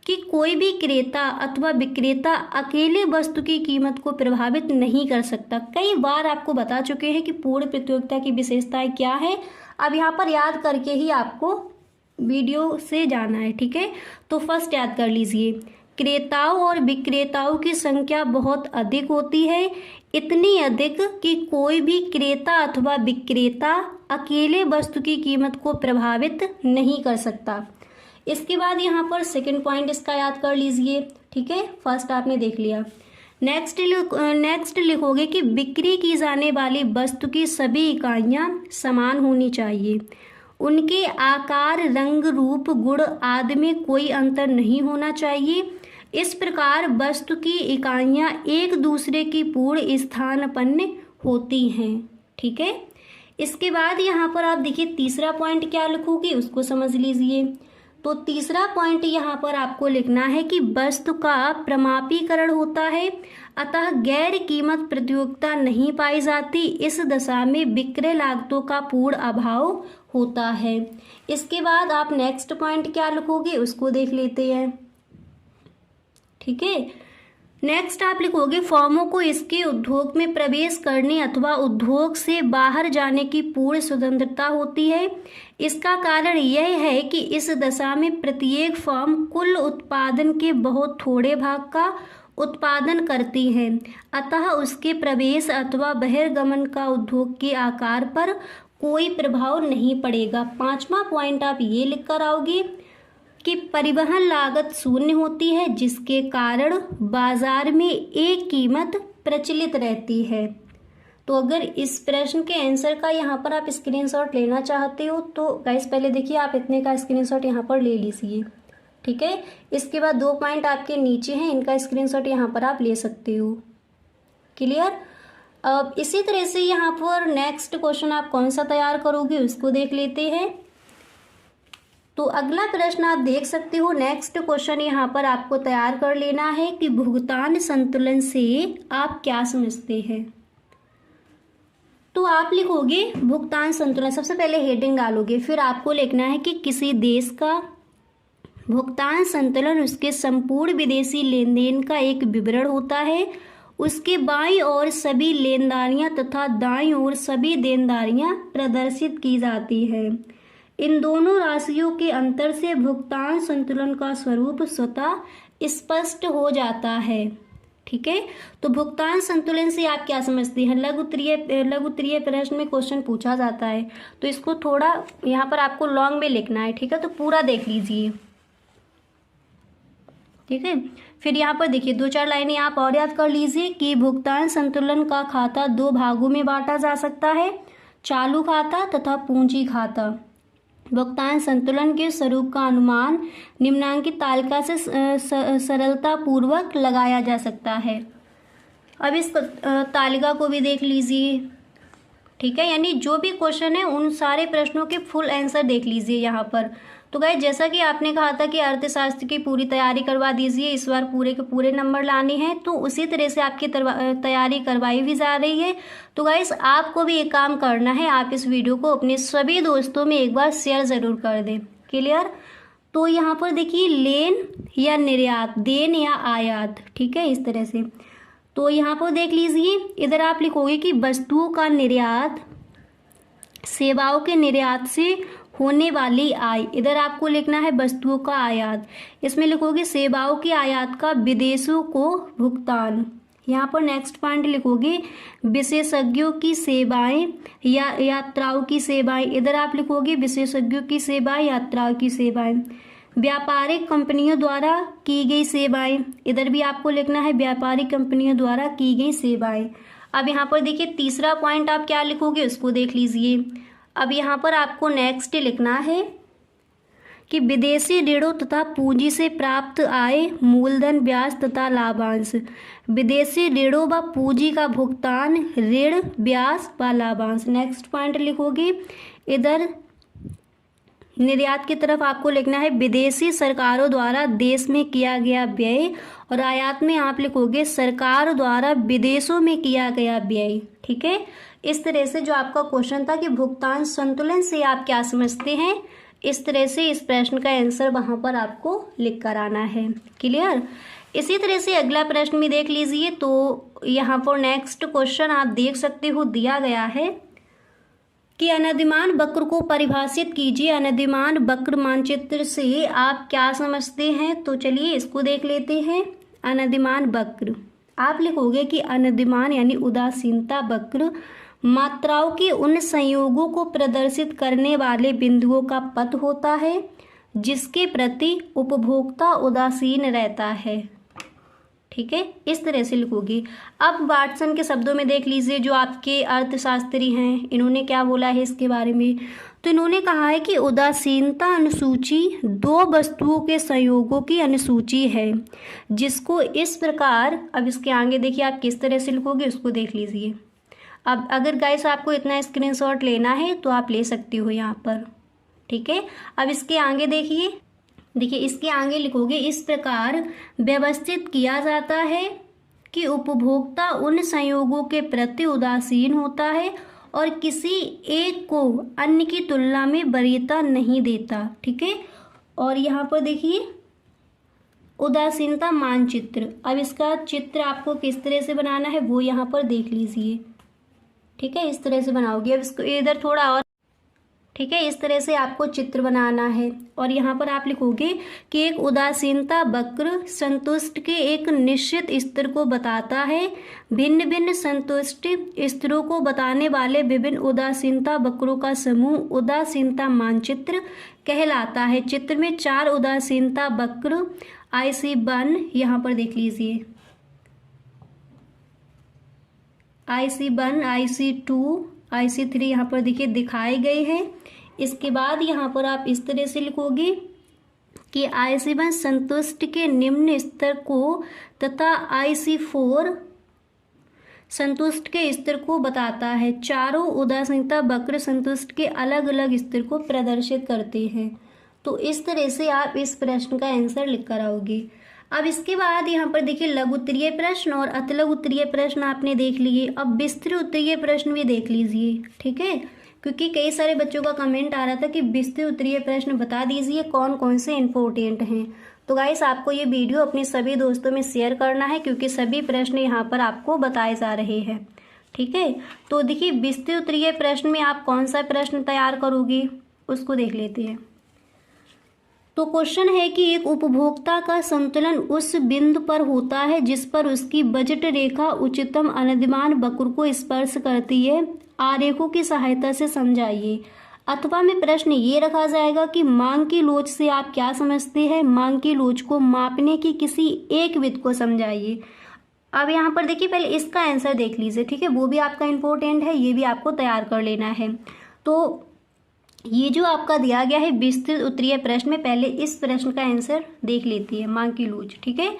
कि कोई भी क्रेता अथवा विक्रेता अकेले वस्तु की कीमत को प्रभावित नहीं कर सकता। कई बार आपको बता चुके हैं कि पूर्ण प्रतियोगिता की विशेषताएं क्या है। अब यहाँ पर याद करके ही आपको वीडियो से जाना है, ठीक है। तो फर्स्ट याद कर लीजिए, क्रेताओं और विक्रेताओं की संख्या बहुत अधिक होती है, इतनी अधिक कि कोई भी क्रेता अथवा विक्रेता अकेले वस्तु की कीमत को प्रभावित नहीं कर सकता। इसके बाद यहाँ पर सेकंड पॉइंट इसका याद कर लीजिए, ठीक है। फर्स्ट आपने देख लिया। नेक्स्ट लिखोगे कि बिक्री की जाने वाली वस्तु की सभी इकाइयाँ समान होनी चाहिए, उनके आकार, रंग, रूप, गुण आदि में कोई अंतर नहीं होना चाहिए। इस प्रकार वस्तु की इकाइयाँ एक दूसरे की पूर्ण स्थानापन्न होती हैं, ठीक है। इसके बाद यहाँ पर आप देखिए तीसरा पॉइंट क्या लिखोगे उसको समझ लीजिए। तो तीसरा पॉइंट यहाँ पर आपको लिखना है कि वस्तु का प्रमापीकरण होता है, अतः गैर कीमत प्रतियोगिता नहीं पाई जाती। इस दशा में विक्रय लागतों का पूर्ण अभाव होता है। इसके बाद आप नेक्स्ट पॉइंट क्या लिखोगे उसको देख लेते हैं। ठीक है, नेक्स्ट आप लिखोगे फर्मों को इसके उद्योग में प्रवेश करने अथवा उद्योग से बाहर जाने की पूर्ण स्वतंत्रता होती है। इसका कारण यह है कि इस दशा में प्रत्येक फर्म कुल उत्पादन के बहुत थोड़े भाग का उत्पादन करती है, अतः उसके प्रवेश अथवा बहिर्गमन का उद्योग के आकार पर कोई प्रभाव नहीं पड़ेगा। पांचवा पॉइंट आप ये लिख कर आओगे कि परिवहन लागत शून्य होती है, जिसके कारण बाजार में एक कीमत प्रचलित रहती है। तो अगर इस प्रश्न के आंसर का यहाँ पर आप स्क्रीनशॉट लेना चाहते हो तो गाइस पहले देखिए आप इतने का स्क्रीनशॉट यहाँ पर ले लीजिए। ठीक है, इसके बाद 2 पॉइंट आपके नीचे हैं, इनका स्क्रीनशॉट यहाँ पर आप ले सकते हो। क्लियर। अब इसी तरह से यहाँ पर नेक्स्ट क्वेश्चन आप कौन सा तैयार करोगे उसको देख लेते हैं। तो अगला प्रश्न आप देख सकते हो, नेक्स्ट क्वेश्चन यहाँ पर आपको तैयार कर लेना है कि भुगतान संतुलन से आप क्या समझते हैं। तो आप लिखोगे भुगतान संतुलन, सबसे पहले हेडिंग डालोगे, फिर आपको लिखना है कि किसी देश का भुगतान संतुलन उसके संपूर्ण विदेशी लेन देन का एक विवरण होता है। उसके बाईं ओर सभी लेनदारियां तथा दाईं ओर सभी देनदारियां प्रदर्शित की जाती है। इन दोनों राशियों के अंतर से भुगतान संतुलन का स्वरूप स्वतः स्पष्ट हो जाता है। ठीक है, तो भुगतान संतुलन से आप क्या समझते हैं। लघु उत्तरीय प्रश्न में क्वेश्चन पूछा जाता है, तो इसको थोड़ा यहाँ पर आपको लॉन्ग में लिखना है। ठीक है, तो पूरा देख लीजिए। ठीक है, फिर यहाँ पर देखिए 2-4 लाइनें आप और याद कर लीजिए कि भुगतान संतुलन का खाता 2 भागों में बांटा जा सकता है, चालू खाता तथा पूंजी खाता। भुगतान संतुलन के स्वरूप का अनुमान निम्नांकित तालिका से सरलता पूर्वक लगाया जा सकता है। अब इस तालिका को भी देख लीजिए। ठीक है, यानी जो भी क्वेश्चन है उन सारे प्रश्नों के फुल आंसर देख लीजिए यहाँ पर। तो गाइस जैसा कि आपने कहा था कि अर्थशास्त्र की पूरी तैयारी करवा दीजिए, इस बार पूरे के पूरे नंबर लाने हैं, तो उसी तरह से आपकी तैयारी करवाई भी जा रही है। तो गाइस आपको भी एक काम करना है, आप इस वीडियो को अपने सभी दोस्तों में एक बार शेयर ज़रूर कर दें। क्लियर। तो यहाँ पर देखिए लेन या निर्यात, देन या आयात। ठीक है, इस तरह से। तो यहाँ पर देख लीजिए, इधर आप लिखोगे कि वस्तुओं का निर्यात सेवाओं के निर्यात से होने वाली आय। इधर आपको लिखना है वस्तुओं का आयात, इसमें लिखोगे सेवाओं की आयात का विदेशों को भुगतान। यहाँ पर नेक्स्ट पॉइंट लिखोगे विशेषज्ञों की सेवाएं या यात्राओं की सेवाएं। इधर आप लिखोगे विशेषज्ञों की सेवाएं, यात्राओं की सेवाएं। व्यापारिक कंपनियों द्वारा की गई सेवाएं, इधर भी आपको लिखना है व्यापारिक कंपनियों द्वारा की गई सेवाएं। अब यहाँ पर देखिए तीसरा पॉइंट आप क्या लिखोगे उसको देख लीजिए। अब यहाँ पर आपको नेक्स्ट लिखना है कि विदेशी ऋणों तथा पूंजी से प्राप्त आय, मूलधन, ब्याज तथा लाभांश। विदेशी ऋणों व पूंजी का भुगतान, ऋण, ब्याज व लाभांश। नेक्स्ट पॉइंट लिखोगे, इधर निर्यात की तरफ आपको लिखना है विदेशी सरकारों द्वारा देश में किया गया व्यय, और आयात में आप लिखोगे सरकार द्वारा विदेशों में किया गया व्यय। ठीक है, इस तरह से जो आपका क्वेश्चन था कि भुगतान संतुलन से आप क्या समझते हैं, इस तरह से इस प्रश्न का आंसर वहां पर आपको लिख कर आना है। क्लियर। इसी तरह से अगला प्रश्न भी देख लीजिए। तो यहाँ पर नेक्स्ट क्वेश्चन आप देख सकते हो दिया गया है कि अनधिमान वक्र को परिभाषित कीजिए। अनधिमान वक्र मानचित्र से आप क्या समझते हैं, तो चलिए इसको देख लेते हैं। अनधिमान वक्र आप लिखोगे कि अनधिमान यानी उदासीनता वक्र मात्राओं के उन संयोगों को प्रदर्शित करने वाले बिंदुओं का पथ होता है जिसके प्रति उपभोक्ता उदासीन रहता है। ठीक है, इस तरह से लिखोगी। अब वाटसन के शब्दों में देख लीजिए, जो आपके अर्थशास्त्री हैं इन्होंने क्या बोला है इसके बारे में। तो इन्होंने कहा है कि उदासीनता अनुसूची 2 वस्तुओं के संयोगों की अनुसूची है जिसको इस प्रकार, अब इसके आगे देखिए आप किस तरह से लिखोगे उसको देख लीजिए। अब अगर गाइस आपको इतना स्क्रीनशॉट लेना है तो आप ले सकती हो यहाँ पर। ठीक है, अब इसके आगे देखिए देखिए इसके आगे लिखोगे, इस प्रकार व्यवस्थित किया जाता है कि उपभोक्ता उन संयोगों के प्रति उदासीन होता है और किसी एक को अन्य की तुलना में वरीयता नहीं देता। ठीक है, और यहाँ पर देखिए उदासीनता मानचित्र। अब इसका चित्र आपको किस तरह से बनाना है वो यहाँ पर देख लीजिए। ठीक है, इस तरह से बनाओगे। अब इसको इधर थोड़ा और, ठीक है, इस तरह से आपको चित्र बनाना है। और यहाँ पर आप लिखोगे कि एक उदासीनता वक्र संतुष्ट के एक निश्चित स्तर को बताता है। भिन्न भिन्न संतुष्ट स्तरों को बताने वाले विभिन्न उदासीनता वक्रों का समूह उदासीनता मानचित्र कहलाता है। चित्र में 4 उदासीनता वक्र IC1 यहाँ पर देख लीजिए, IC1, IC2, IC3 यहाँ पर देखिए दिखाए गए हैं। इसके बाद यहाँ पर आप इस तरह से लिखोगे कि IC1 संतुष्ट के निम्न स्तर को तथा IC4 संतुष्ट के स्तर को बताता है। चारों उदासीनता वक्र संतुष्ट के अलग अलग स्तर को प्रदर्शित करते हैं। तो इस तरह से आप इस प्रश्न का आंसर लिख कर आओगे। अब इसके बाद यहाँ पर देखिए लघु उत्तरीय प्रश्न और अतिलघु उत्तरीय प्रश्न आपने देख लिए। अब विस्तृत उत्तरीय प्रश्न भी देख लीजिए। ठीक है, क्योंकि कई सारे बच्चों का कमेंट आ रहा था कि विस्तृत उत्तरीय प्रश्न बता दीजिए कौन कौन से इम्पोर्टेंट हैं। तो गाइस आपको ये वीडियो अपने सभी दोस्तों में शेयर करना है, क्योंकि सभी प्रश्न यहाँ पर आपको बताए जा रहे हैं। ठीक है, तो देखिए विस्तृत उत्तरीय प्रश्न में आप कौन सा प्रश्न तैयार करोगे उसको देख लेते हैं। तो क्वेश्चन है कि एक उपभोक्ता का संतुलन उस बिंदु पर होता है जिस पर उसकी बजट रेखा उच्चतम अनधिमान वक्र को स्पर्श करती है। आरेखों की सहायता से समझाइए। अथवा में प्रश्न ये रखा जाएगा कि मांग की लोच से आप क्या समझते हैं। मांग की लोच को मापने की किसी एक विधि को समझाइए। अब यहाँ पर देखिए पहले इसका आंसर देख लीजिए। ठीक है, वो भी आपका इम्पोर्टेंट है, ये भी आपको तैयार कर लेना है। तो ये जो आपका दिया गया है विस्तृत उत्तरीय प्रश्न में, पहले इस प्रश्न का आंसर देख लेती है, मांग की लोच। ठीक है,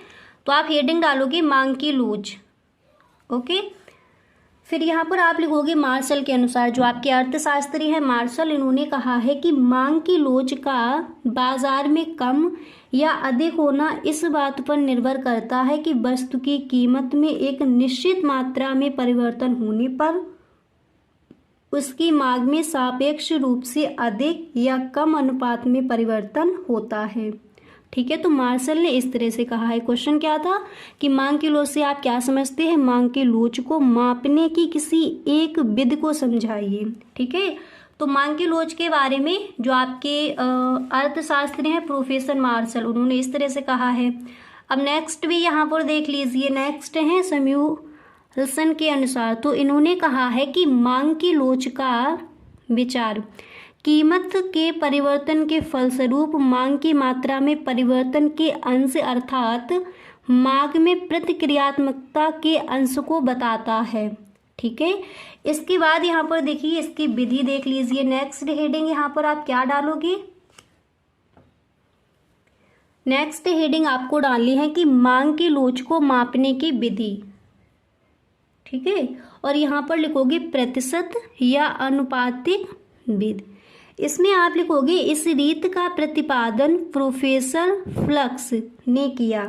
तो आप हेडिंग डालोगे मांग की लोच। ओके, फिर यहाँ पर आप लिखोगे मार्शल के अनुसार, जो आपके अर्थशास्त्री हैं मार्शल, इन्होंने कहा है कि मांग की लोच का बाजार में कम या अधिक होना इस बात पर निर्भर करता है कि वस्तु की कीमत में एक निश्चित मात्रा में परिवर्तन होने पर उसकी मांग में सापेक्ष रूप से अधिक या कम अनुपात में परिवर्तन होता है। ठीक है, तो मार्शल ने इस तरह से कहा है। क्वेश्चन क्या था कि मांग की लोच से आप क्या समझते हैं। मांग की लोच को मापने की किसी एक विधि को समझाइए। ठीक है, तो मांग की लोच के बारे में जो आपके अर्थशास्त्री हैं प्रोफेसर मार्शल, उन्होंने इस तरह से कहा है। अब नेक्स्ट भी यहाँ पर देख लीजिए। नेक्स्ट है सैमुअल्सन के अनुसार, तो इन्होंने कहा है कि मांग की लोच का विचार कीमत के परिवर्तन के फलस्वरूप मांग की मात्रा में परिवर्तन के अंश अर्थात मांग में प्रतिक्रियात्मकता के अंश को बताता है। ठीक है, इसके बाद यहाँ पर देखिए इसकी विधि देख लीजिए। नेक्स्ट हेडिंग यहाँ पर आप क्या डालोगे। नेक्स्ट हेडिंग आपको डालनी है कि मांग की लोच को मापने की विधि। ठीक है, और यहाँ पर लिखोगे प्रतिशत या अनुपातिक विधि। इसमें आप लिखोगे इस रीत का प्रतिपादन प्रोफेसर फ्लक्स ने किया।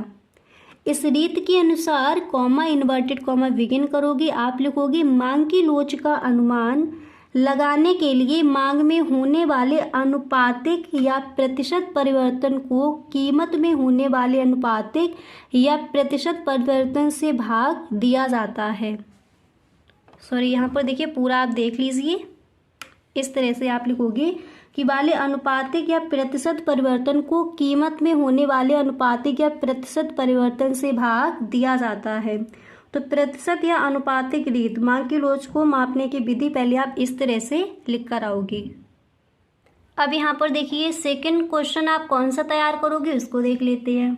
इस रीत के अनुसार कॉमा इन्वर्टेड कॉमा बिगिन करोगे। आप लिखोगे मांग की लोच का अनुमान लगाने के लिए मांग में होने वाले अनुपातिक या प्रतिशत परिवर्तन को कीमत में होने वाले अनुपातिक या प्रतिशत परिवर्तन से भाग दिया जाता है। सॉरी, यहाँ पर देखिए पूरा आप देख लीजिए। इस तरह से आप लिखोगे कि वाले अनुपातिक या प्रतिशत परिवर्तन को कीमत में होने वाले अनुपातिक या प्रतिशत परिवर्तन से भाग दिया जाता है। तो प्रतिशत या अनुपातिक रीत मांग की लोच को मापने की विधि पहले आप इस तरह से लिख कर आओगे। अब यहाँ पर देखिए सेकंड क्वेश्चन आप कौन सा तैयार करोगे उसको देख लेते हैं।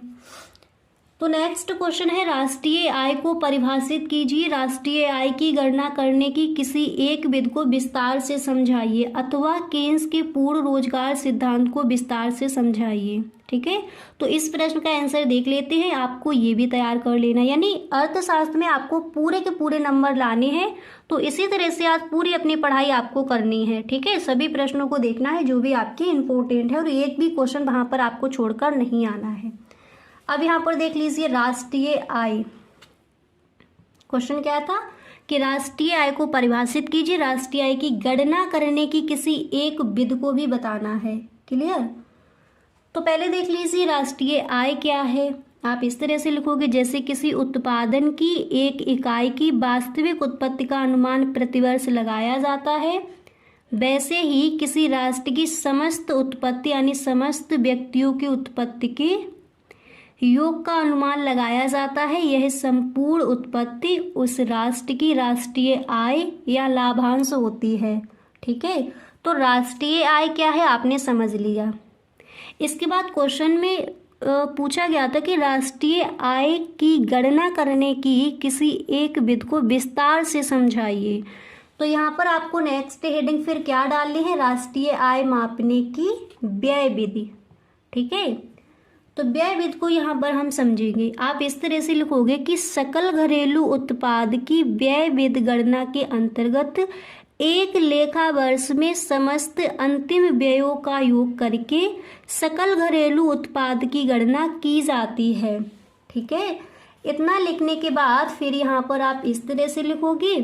तो नेक्स्ट क्वेश्चन है, राष्ट्रीय आय को परिभाषित कीजिए। राष्ट्रीय आय की गणना करने की किसी एक विधि को विस्तार से समझाइए अथवा केन्स के पूर्ण रोजगार सिद्धांत को विस्तार से समझाइए। ठीक है, तो इस प्रश्न का आंसर देख लेते हैं। आपको ये भी तैयार कर लेना, यानी अर्थशास्त्र में आपको पूरे के पूरे नंबर लाने हैं, तो इसी तरह से आज पूरी अपनी पढ़ाई आपको करनी है। ठीक है, सभी प्रश्नों को देखना है जो भी आपके इंपॉर्टेंट है, और एक भी क्वेश्चन वहां पर आपको छोड़कर नहीं आना है। अब यहाँ पर देख लीजिए राष्ट्रीय आय। क्वेश्चन क्या था कि राष्ट्रीय आय को परिभाषित कीजिए। राष्ट्रीय आय की गणना करने की किसी एक विधि को भी बताना है। क्लियर? तो पहले देख लीजिए राष्ट्रीय आय क्या है। आप इस तरह से लिखोगे, जैसे किसी उत्पादन की एक इकाई की वास्तविक उत्पत्ति का अनुमान प्रतिवर्ष लगाया जाता है, वैसे ही किसी राष्ट्र की समस्त उत्पत्ति यानी समस्त व्यक्तियों की उत्पत्ति के योग का अनुमान लगाया जाता है। यह संपूर्ण उत्पत्ति उस राष्ट्र की राष्ट्रीय आय या लाभांश होती है। ठीक है, तो राष्ट्रीय आय क्या है आपने समझ लिया। इसके बाद क्वेश्चन में पूछा गया था कि राष्ट्रीय आय की गणना करने की किसी एक विधि को विस्तार से समझाइए। तो यहाँ पर आपको नेक्स्ट हेडिंग फिर क्या डालनी है, राष्ट्रीय आय मापने की व्यय विधि। ठीक है, तो व्यय विधि को यहाँ पर हम समझेंगे। आप इस तरह से लिखोगे कि सकल घरेलू उत्पाद की व्यय विधि गणना के अंतर्गत एक लेखा वर्ष में समस्त अंतिम व्ययों का योग करके सकल घरेलू उत्पाद की गणना की जाती है। ठीक है, इतना लिखने के बाद फिर यहाँ पर आप इस तरह से लिखोगे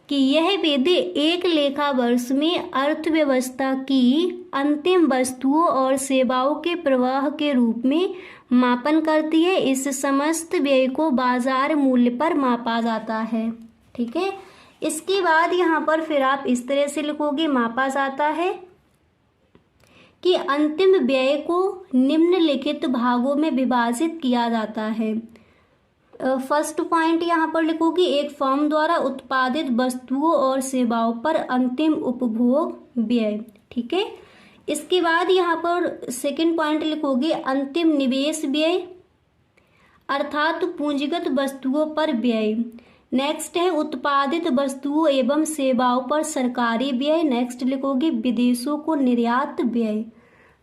कि यह विधि एक लेखा वर्ष में अर्थव्यवस्था की अंतिम वस्तुओं और सेवाओं के प्रवाह के रूप में मापन करती है। इस समस्त व्यय को बाजार मूल्य पर मापा जाता है। ठीक है, इसके बाद यहाँ पर फिर आप इस तरह से लिखोगे, मापा जाता है कि अंतिम व्यय को निम्नलिखित भागों में विभाजित किया जाता है। फर्स्ट पॉइंट यहाँ पर लिखोगे, एक फर्म द्वारा उत्पादित वस्तुओं और सेवाओं पर अंतिम उपभोग व्यय। ठीक है, इसके बाद यहाँ पर सेकंड पॉइंट लिखोगे, अंतिम निवेश व्यय अर्थात पूंजीगत वस्तुओं पर व्यय। नेक्स्ट है उत्पादित वस्तुओं एवं सेवाओं पर सरकारी व्यय। नेक्स्ट लिखोगे विदेशों को निर्यात व्यय।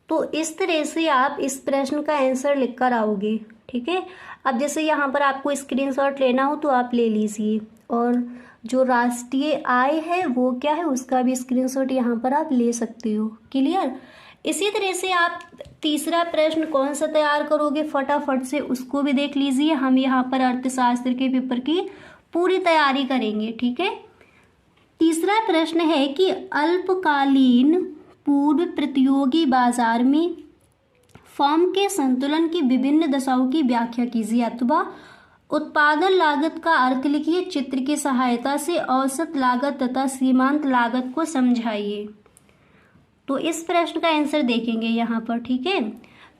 तो इस तरह से आप इस प्रश्न का आंसर लिखकर आओगे। ठीक है, अब जैसे यहाँ पर आपको स्क्रीनशॉट लेना हो तो आप ले लीजिए, और जो राष्ट्रीय आय है वो क्या है उसका भी स्क्रीनशॉट यहाँ पर आप ले सकते हो। क्लियर? इसी तरह से आप तीसरा प्रश्न कौन सा तैयार करोगे फटाफट से उसको भी देख लीजिए। हम यहाँ पर अर्थशास्त्र के पेपर की पूरी तैयारी करेंगे। ठीक है, तीसरा प्रश्न है कि अल्पकालीन पूर्व प्रतियोगी बाजार में फर्म के संतुलन की विभिन्न दशाओं की व्याख्या कीजिए अथवा उत्पादन लागत का अर्थ लिखिए। चित्र की सहायता से औसत लागत तथा सीमांत लागत को समझाइए। तो इस प्रश्न का आंसर देखेंगे यहाँ पर। ठीक है,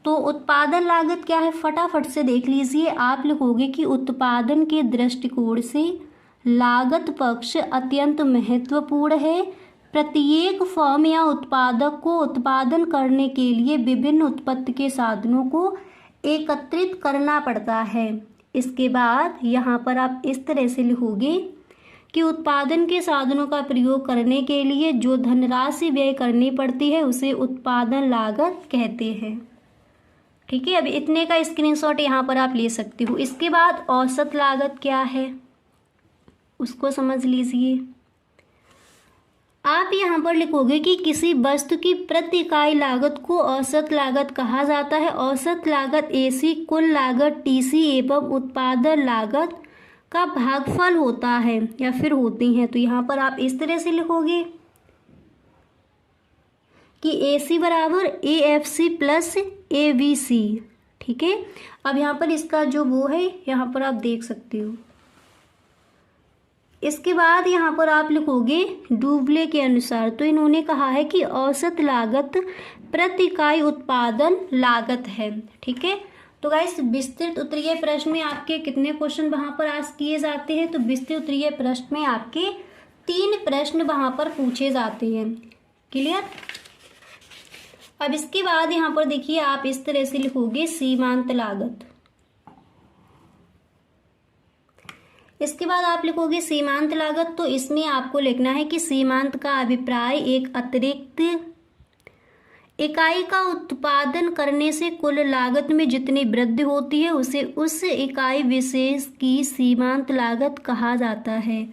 तो उत्पादन लागत क्या है फटाफट से देख लीजिए। आप लिखोगे कि उत्पादन के दृष्टिकोण से लागत पक्ष अत्यंत महत्वपूर्ण है। प्रत्येक फर्म या उत्पादक को उत्पादन करने के लिए विभिन्न उत्पत्ति के साधनों को एकत्रित करना पड़ता है। इसके बाद यहाँ पर आप इस तरह से लिखोगे कि उत्पादन के साधनों का प्रयोग करने के लिए जो धनराशि व्यय करनी पड़ती है उसे उत्पादन लागत कहते हैं। ठीक है, अब इतने का स्क्रीनशॉट यहाँ पर आप ले सकते हो। इसके बाद औसत लागत क्या है उसको समझ लीजिए। आप यहाँ पर लिखोगे कि किसी वस्तु की प्रति इकाई लागत को औसत लागत कहा जाता है। औसत लागत ऐसी कुल लागत टीसी एवं उत्पादन लागत का भागफल होता है या फिर होती हैं। तो यहाँ पर आप इस तरह से लिखोगे कि AC बराबर AFC प्लस ABC। ठीक है, अब यहाँ पर इसका जो वो है यहाँ पर आप देख सकते हो। इसके बाद यहाँ पर आप लिखोगे डुबले के अनुसार। तो इन्होंने कहा है कि औसत लागत प्रति इकाई उत्पादन लागत है। ठीक है, तो गाइस विस्तृत उत्तरीय प्रश्न में आपके कितने क्वेश्चन वहाँ पर आज किए जाते हैं? तो विस्तृत उत्तरीय प्रश्न में आपके 3 प्रश्न वहाँ पर पूछे जाते हैं। क्लियर? अब इसके बाद यहाँ पर देखिए आप इस तरह से लिखोगे सीमांत लागत। इसके बाद आप लिखोगे सीमांत लागत। तो इसमें आपको लिखना है कि सीमांत का अभिप्राय एक अतिरिक्त इकाई का उत्पादन करने से कुल लागत में जितनी वृद्धि होती है उसे उस इकाई विशेष की सीमांत लागत कहा जाता है।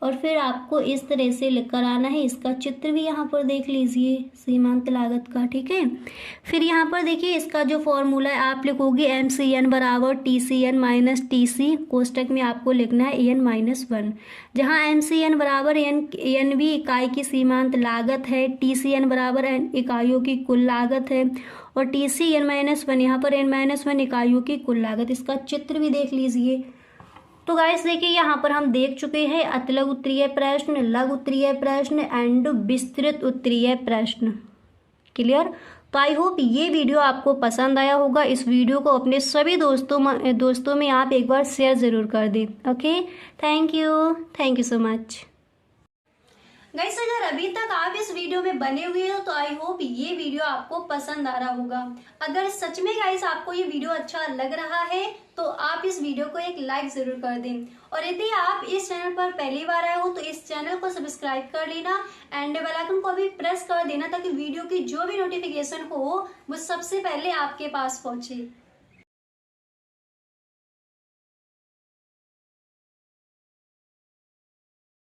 और फिर आपको इस तरह से लिख कर आना है। इसका चित्र भी यहाँ पर देख लीजिए सीमांत लागत का, ठीक है। फिर यहाँ पर देखिए इसका जो फॉर्मूला है आप लिखोगे MCN बराबर TCN माइनस TC, कोष्टक में आपको लिखना है EN माइनस 1, जहाँ MCN बराबर एन भी इकाई की सीमांत लागत है, TCN बराबर N इकाइयों की कुल लागत है और TCN माइनस 1 यहाँ पर N माइनस 1 इकाइयों की कुल लागत। इसका चित्र भी देख लीजिए। तो गाइस देखिए यहाँ पर हम देख चुके हैं अतिलघु उत्तरीय प्रश्न, लघु उत्तरीय प्रश्न एंड विस्तृत उत्तरीय प्रश्न। क्लियर। तो आई होप ये वीडियो आपको पसंद आया होगा। इस वीडियो को अपने सभी दोस्तों में आप एक बार शेयर ज़रूर कर दें। Okay, thank you so much. Guys अगर अभी तक आप इस वीडियो में बने हुए हो तो आई होप ये वीडियो आपको पसंद आ रहा होगा। अगर सच में गाइस आपको ये वीडियो अच्छा लग रहा है तो आप इस वीडियो को एक लाइक जरूर कर दें और यदि आप इस चैनल पर पहली बार आए हो तो इस चैनल को सब्सक्राइब कर लेना एंड बेल आइकन को भी प्रेस कर देना ताकि वीडियो की जो भी नोटिफिकेशन हो वो सबसे पहले आपके पास पहुंचे।